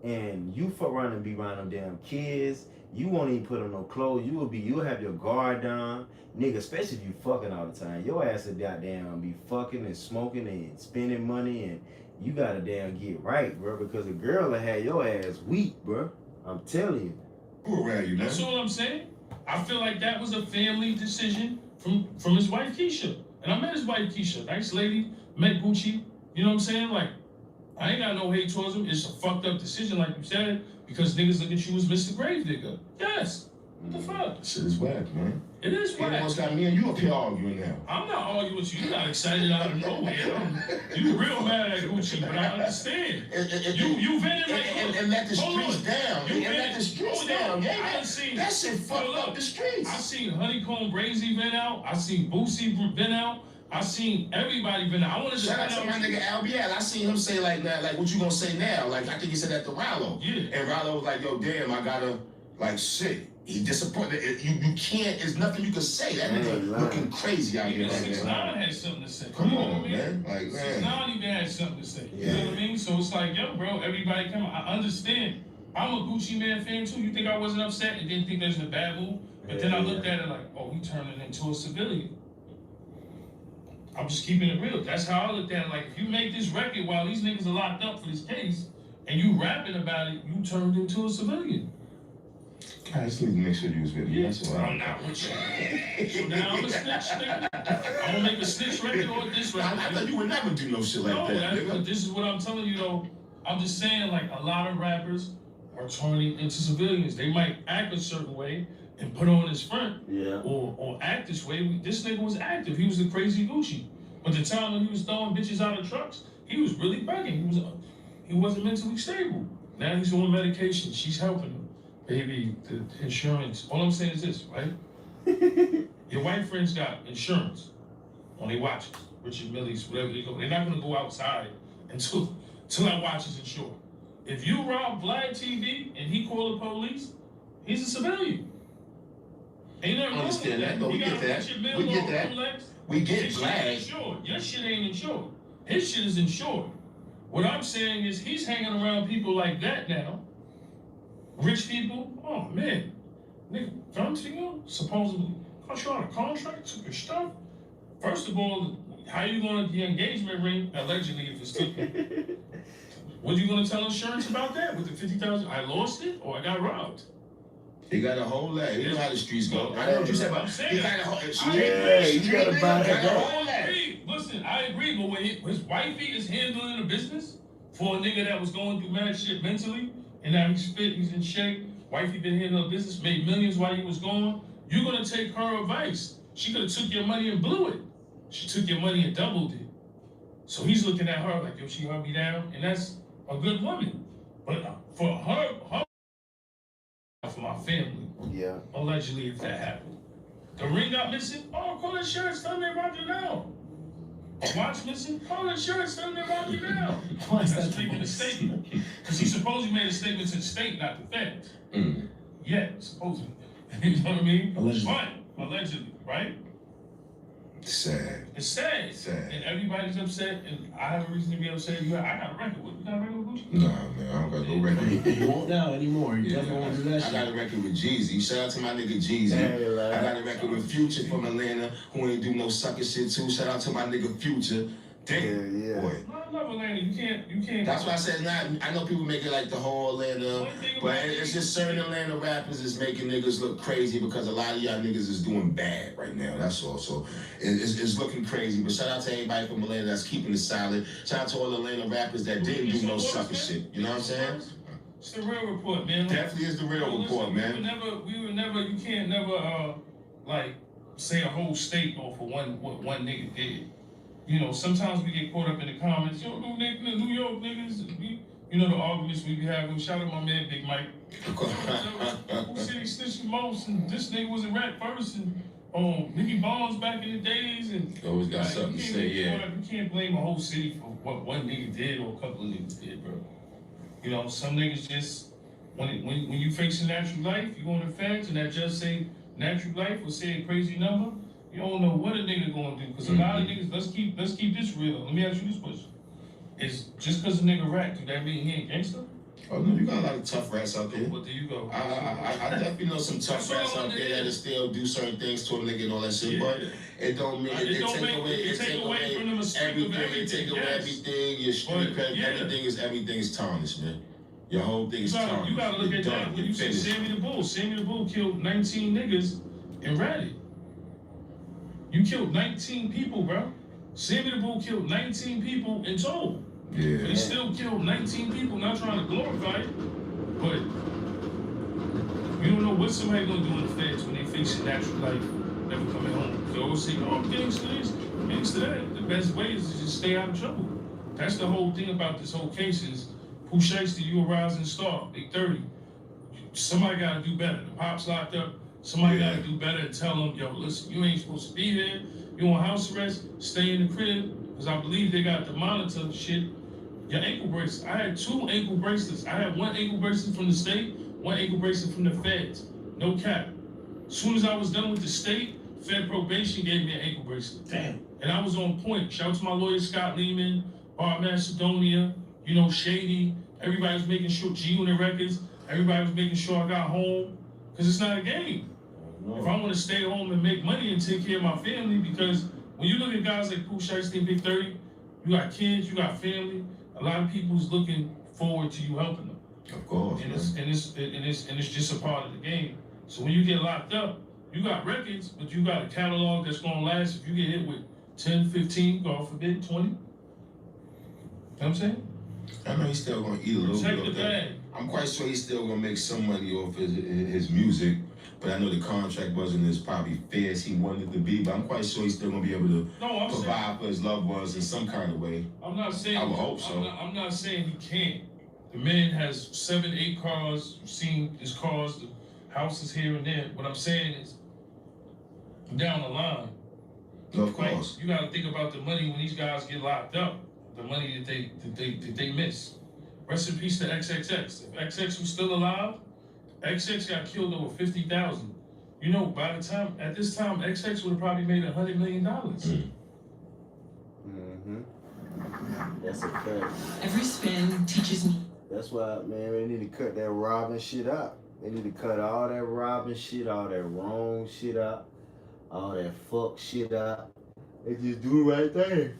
and you fuck around and be around them damn kids. You won't even put on no clothes. You'll have your guard down, nigga. Especially if you fucking all the time. Your ass will goddamn be fucking and smoking and spending money, and you gotta damn get right, bro. Because a girl will have your ass weak, bro. I'm telling you. Who around you, man? That's all I'm saying. I feel like that was a family decision from his wife Keisha. And I met his wife Keisha, nice lady, met Gucci. You know what I'm saying? Like, I ain't got no hate towards him. It's a fucked up decision, like you said, because niggas look at you as Mr. Gravedigger. Yes. What the fuck? Shit is whack, man. It is You whack. almost got me and you up here arguing now. I'm not arguing with you. You're not excited out of nowhere. You real mad at Gucci, but I understand. You vented like and let the streets down. You And let the streets down. Yeah, I done seen that shit fucked up the streets. I seen Honeycomb Brazy vent out. I seen Boosie vent out. I seen everybody vent out. I want to shout out to my nigga Albiel. I seen him say like that, like what you gonna say now? Like I think he said that to Rollo. Yeah. And Rollo was like, yo, damn, I gotta like shit. He disappointed. You can't. There's nothing you can say. That nigga looking crazy out here. Even 6ix9ine had something to say. Come you know on, what I mean? man. Like, man. 6ix9ine even had something to say. Yeah. You know what I mean? So it's like, yo, bro, everybody come. I understand. I'm a Gucci Man fan too. You think I wasn't upset and didn't think there's a bad move? But then I looked at it like, oh, he turning into a civilian. I'm just keeping it real. That's how I looked at it. Like, if you make this record while these niggas are locked up for this case, and you rapping about it, you turned into a civilian. I just need to make sure you was with me. Yeah, That's all. I'm not with you. So now I'm a snitch, nigga. I'm gonna make a snitch record or this record. I thought you would never do no shit like that. But this is what I'm telling you though. I'm just saying, like, a lot of rappers are turning into civilians. They might act a certain way and put on his front, or act this way. This nigga was active. He was the crazy Gucci. But the time when he was throwing bitches out of trucks, he was really bugging. He wasn't mentally stable. Now he's on medication. She's helping him. Baby, the insurance. All I'm saying is this, right? Your white friends got insurance on their watches. Richard Millie's, whatever they go. They're not gonna go outside until that watch is insured. If you rob Vlad TV and he call the police, he's a civilian. Ain't nothing wrong with Understand that, though. We get that. We get that. We get Vlad. Your shit ain't insured. His shit is insured. What I'm saying is he's hanging around people like that now. Rich people, oh man, nigga, come to you, supposedly, cut you out of contract, took your stuff. First of all, how you gonna the engagement ring, allegedly, if it's taken? What you gonna tell insurance about that? With the 50,000, I lost it or I got robbed? He got a whole lot. You know how the streets go. I know what you said about he got a whole you gotta buy that. Listen, I agree, but when his wifey is handling the business for a nigga that was going through mad shit mentally, and now he's fit, he's in shape, wifey been handling the business, made millions while he was gone, you're gonna take her advice. She could have took your money and blew it. She took your money and doubled it. So he's looking at her like, yo, she held me down, and that's a good woman. But for her, for my family, allegedly, if that happened. The ring got missing, oh, call insurance, tell them they robbed you now. A watch missing, call insurance, tell them they robbed you now. That's making a statement. Because he supposedly made a statement to the state, not the feds. Yeah, supposedly. You know what I mean? Allegedly. But, allegedly, right? Sad. It's sad. And everybody's upset, and I have a reason to be upset. I got a record with you. Got a record with Gucci? Nah, man, I don't got no record. You won't now anymore. You Yeah, don't want to do that I shit. got a record with Jeezy. Shout out to my nigga Jeezy. I got a record with Future from Atlanta, who ain't do no sucker shit too. Shout out to my nigga Future. Damn, boy. No, I love Atlanta. You can't. That's why I said I know people make it like the whole Atlanta, but it's just certain Atlanta rappers is making niggas look crazy because a lot of y'all niggas is doing bad right now. That's all. So it's looking crazy. But shout out to everybody from Atlanta that's keeping it solid. Shout out to all the Atlanta rappers that didn't do no sucker shit. You know what I'm saying? It's the real report, man. Definitely is the real report, man. We would never. You can't never like say a whole state off of what one nigga did. You know, sometimes we get caught up in the comments. Yo, New York niggas. You know the arguments we be having. Shout out my man Big Mike. Who said he snitched the most? And this nigga was a rap first. And Nicky Barnes back in the days. And always got something to say, yeah. You can't blame a whole city for what one nigga did or a couple of niggas did, bro. You know, some niggas just when you face a natural life, you go on the fence and that just say natural life or say a crazy number. You don't know what a nigga gonna do, because a lot of niggas, let's keep this real. Let me ask you this question. Is just because a nigga rap, do that mean he ain't gangster? Oh no, you got a lot of tough rats out there. What do you go? I definitely know some tough rats out there that still do certain things to a nigga and all that shit, but it don't mean it take away from the mistake everything. of everything. It take away everything. Your street cred, everything's tarnished, man. Your whole thing is tarnished. You gotta look at that. When you say Sammy the Bull killed 19 niggas and ratted. You killed 19 people, bro. Sammy the Bull killed 19 people in total. Yeah. But he still killed 19 people, not trying to glorify it. But you don't know what somebody gonna do in the feds when they face natural life, never coming home. They always say, oh, gangster this, gangster that. The best way is to just stay out of trouble. That's the whole thing about this whole case is, Pooh Shiesty, you a rising star, big 30. Somebody gotta do better. The pop's locked up. Somebody gotta do better and tell them, yo, listen, you ain't supposed to be here. You on house arrest, stay in the crib. Because I believe they got the monitor shit. Your ankle bracelets. I had 2 ankle bracelets. I had 1 ankle bracelet from the state, 1 ankle bracelet from the feds. No cap. As soon as I was done with the state, Fed probation gave me an ankle bracelet. Damn. And I was on point. Shout out to my lawyer, Scott Lehman, Art Macedonia, you know, Shady. Everybody was making sure, G-Unit Records, everybody was making sure I got home. Because it's not a game. If I want to stay home and make money and take care of my family, because when you look at guys like Pooh Shiesty and Big 30, you got kids, you got family. A lot of people's looking forward to you helping them. Of course. And it's just a part of the game. So when you get locked up, you got records, but you got a catalog that's gonna last. If you get hit with 10, 15, God forbid, 20. You know what I'm saying? I know he's still gonna eat a little bit of that. I'm quite sure he's still gonna make some money off his music, but I know the contract wasn't as probably fair as he wanted it to be, but I'm quite sure he's still gonna be able to provide for his loved ones in some kind of way. I'm not saying I would hope so. I'm not saying he can't. The man has 7, 8 cars. You've seen his cars, the houses here and there. What I'm saying is, down the line, of course, you gotta think about the money when these guys get locked up. The money that they miss. Rest in peace to XXX. If XX was still alive, XX got killed over 50,000. You know, by the time, at this time, XX would have probably made $100 million. That's a fact. Every spin teaches me. That's why, man, they need to cut that robbing shit out. They need to cut all that robbing shit, all that wrong shit out, all that fuck shit out. They just do the right thing.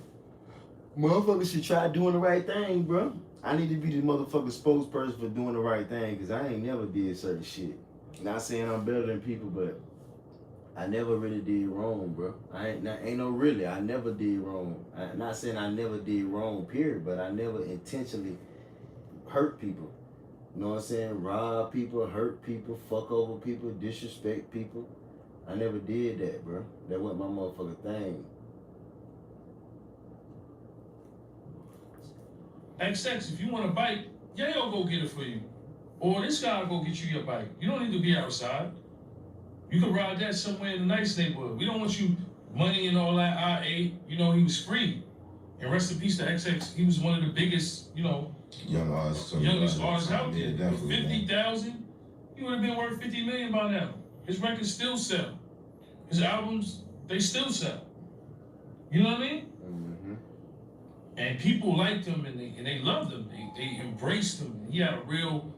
Motherfuckers should try doing the right thing, bro. I need to be the motherfucking spokesperson for doing the right thing, because I ain't never did certain shit. Not saying I'm better than people, but I never really did wrong, bro. Ain't no really. I never did wrong. I'm not saying I never did wrong, period, but I never intentionally hurt people. You know what I'm saying? Rob people, hurt people, fuck over people, disrespect people. I never did that, bro. That wasn't my motherfucking thing. XX, if you want a bike, Yayo go get it for you. Or this guy will go get you your bike. You don't need to be outside. You can ride that somewhere in a nice neighborhood. We don't want you money and all that. I8, you know, he was free. And rest in peace to XX. He was one of the biggest, you know, youngest artists out there. With 50,000, he would have been worth 50 million by now. His records still sell. His albums, they still sell. You know what I mean? And people liked him and they loved him. They embraced him. He had a real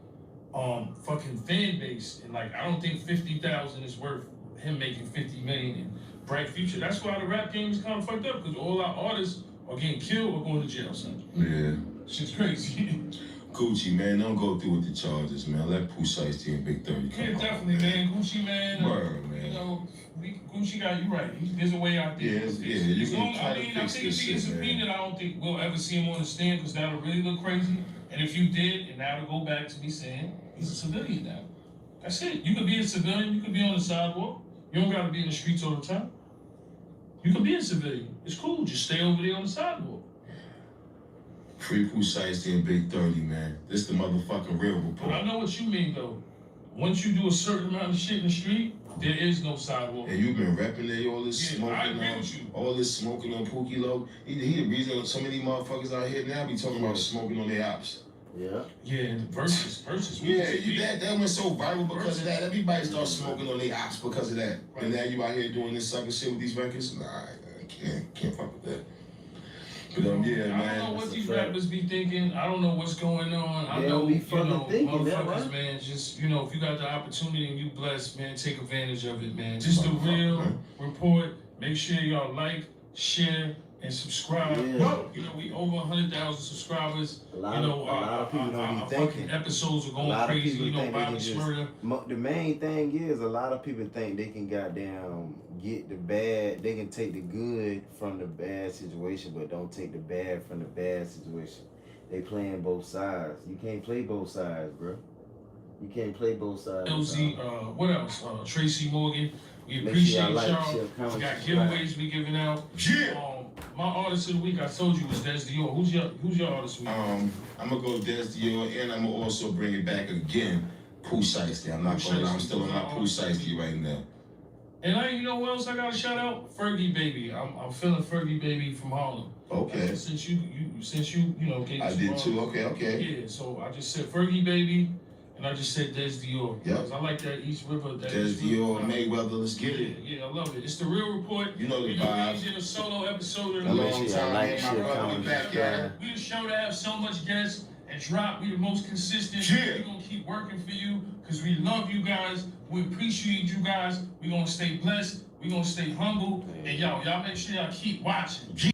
fucking fan base. And like, I don't think 50,000 is worth him making 50 million in bright future. That's why the rap game is kind of fucked up, because all our artists are getting killed or going to jail, son. Yeah. Shit's crazy. Gucci, man, don't go through with the charges, man. Let Pooh Shiesty and Big 30 come Yeah, definitely, man. Gucci, man. Word, man. You know, Gucci got you right. There's a way out there. Yeah, you can try to I fix think this if he gets shit, man. subpoenaed, I don't think we'll ever see him on the stand, because that'll really look crazy. And if you did, and that'll go back to me saying he's a civilian now. That's it. You could be a civilian. You could be on the sidewalk. You don't got to be in the streets all the time. You could be a civilian. It's cool. Just stay over there on the sidewalk. Free Pooh Shiesty and Big 30, man. This the motherfucking real report. But I know what you mean, though. Once you do a certain amount of shit in the street, there is no sidewalk. And you've been repping there, all this smoking I agree with you. All this smoking on Pookie Low. He the reason so many motherfuckers out here now be talking about smoking on their ops. Yeah. Yeah, and versus. Yeah, that went so viral because of that. Everybody started smoking on their ops because of that. Right. And now you out here doing this sucker shit with these records? Nah, I can't fuck with that. But yeah, man. I don't know what these rappers be thinking. I don't know what's going on. I They know, don't be fucking thinking that, motherfuckers, right? man, just, if you got the opportunity and you blessed, man, take advantage of it, man. Just the real report. Make sure y'all like, share, and subscribe. Yeah. We over 100,000 subscribers. A lot of people don't be thinking. Episodes are going A lot of crazy. people think they Bobby can just. Murda. The main thing is a lot of people think they can get the bad. They can take the good from the bad situation, but don't take the bad from the bad situation. They playing both sides. You can't play both sides, bro. You can't play both sides. LZ, what else? Tracy Morgan. We Make appreciate sure y'all like, y'all. share, comment, We got subscribe. giveaways we giving out. Yeah. My artist of the week, I told you, was Des Dior. Who's your artist of the week? I'm gonna go Des Dior, and I'm gonna also bring it back again. Pooh Shiesty. I'm not gonna lie, I'm still on my Pooh Shiesty right now. And you know what else I gotta shout out? Fergie Baby. I'm feeling Fergie Baby from Harlem. Okay. Since you gave I us did some, too. Okay. Yeah, so I just said Fergie Baby, and I just said Des Dior. Yep. Because I like that East River. Des Dior, Mayweather, let's get it. Yeah, I love it. It's the real report. You know the We vibes. did a solo episode of A the Make long sure y'all time, like, man. My share, brother, comment, we back at it. subscribe. We the show to have so much guests and drop. We the most consistent. Yeah. We're gonna keep working for you because we love you guys. We appreciate you guys. We're gonna stay blessed. We're gonna stay humble. And y'all make sure y'all keep watching.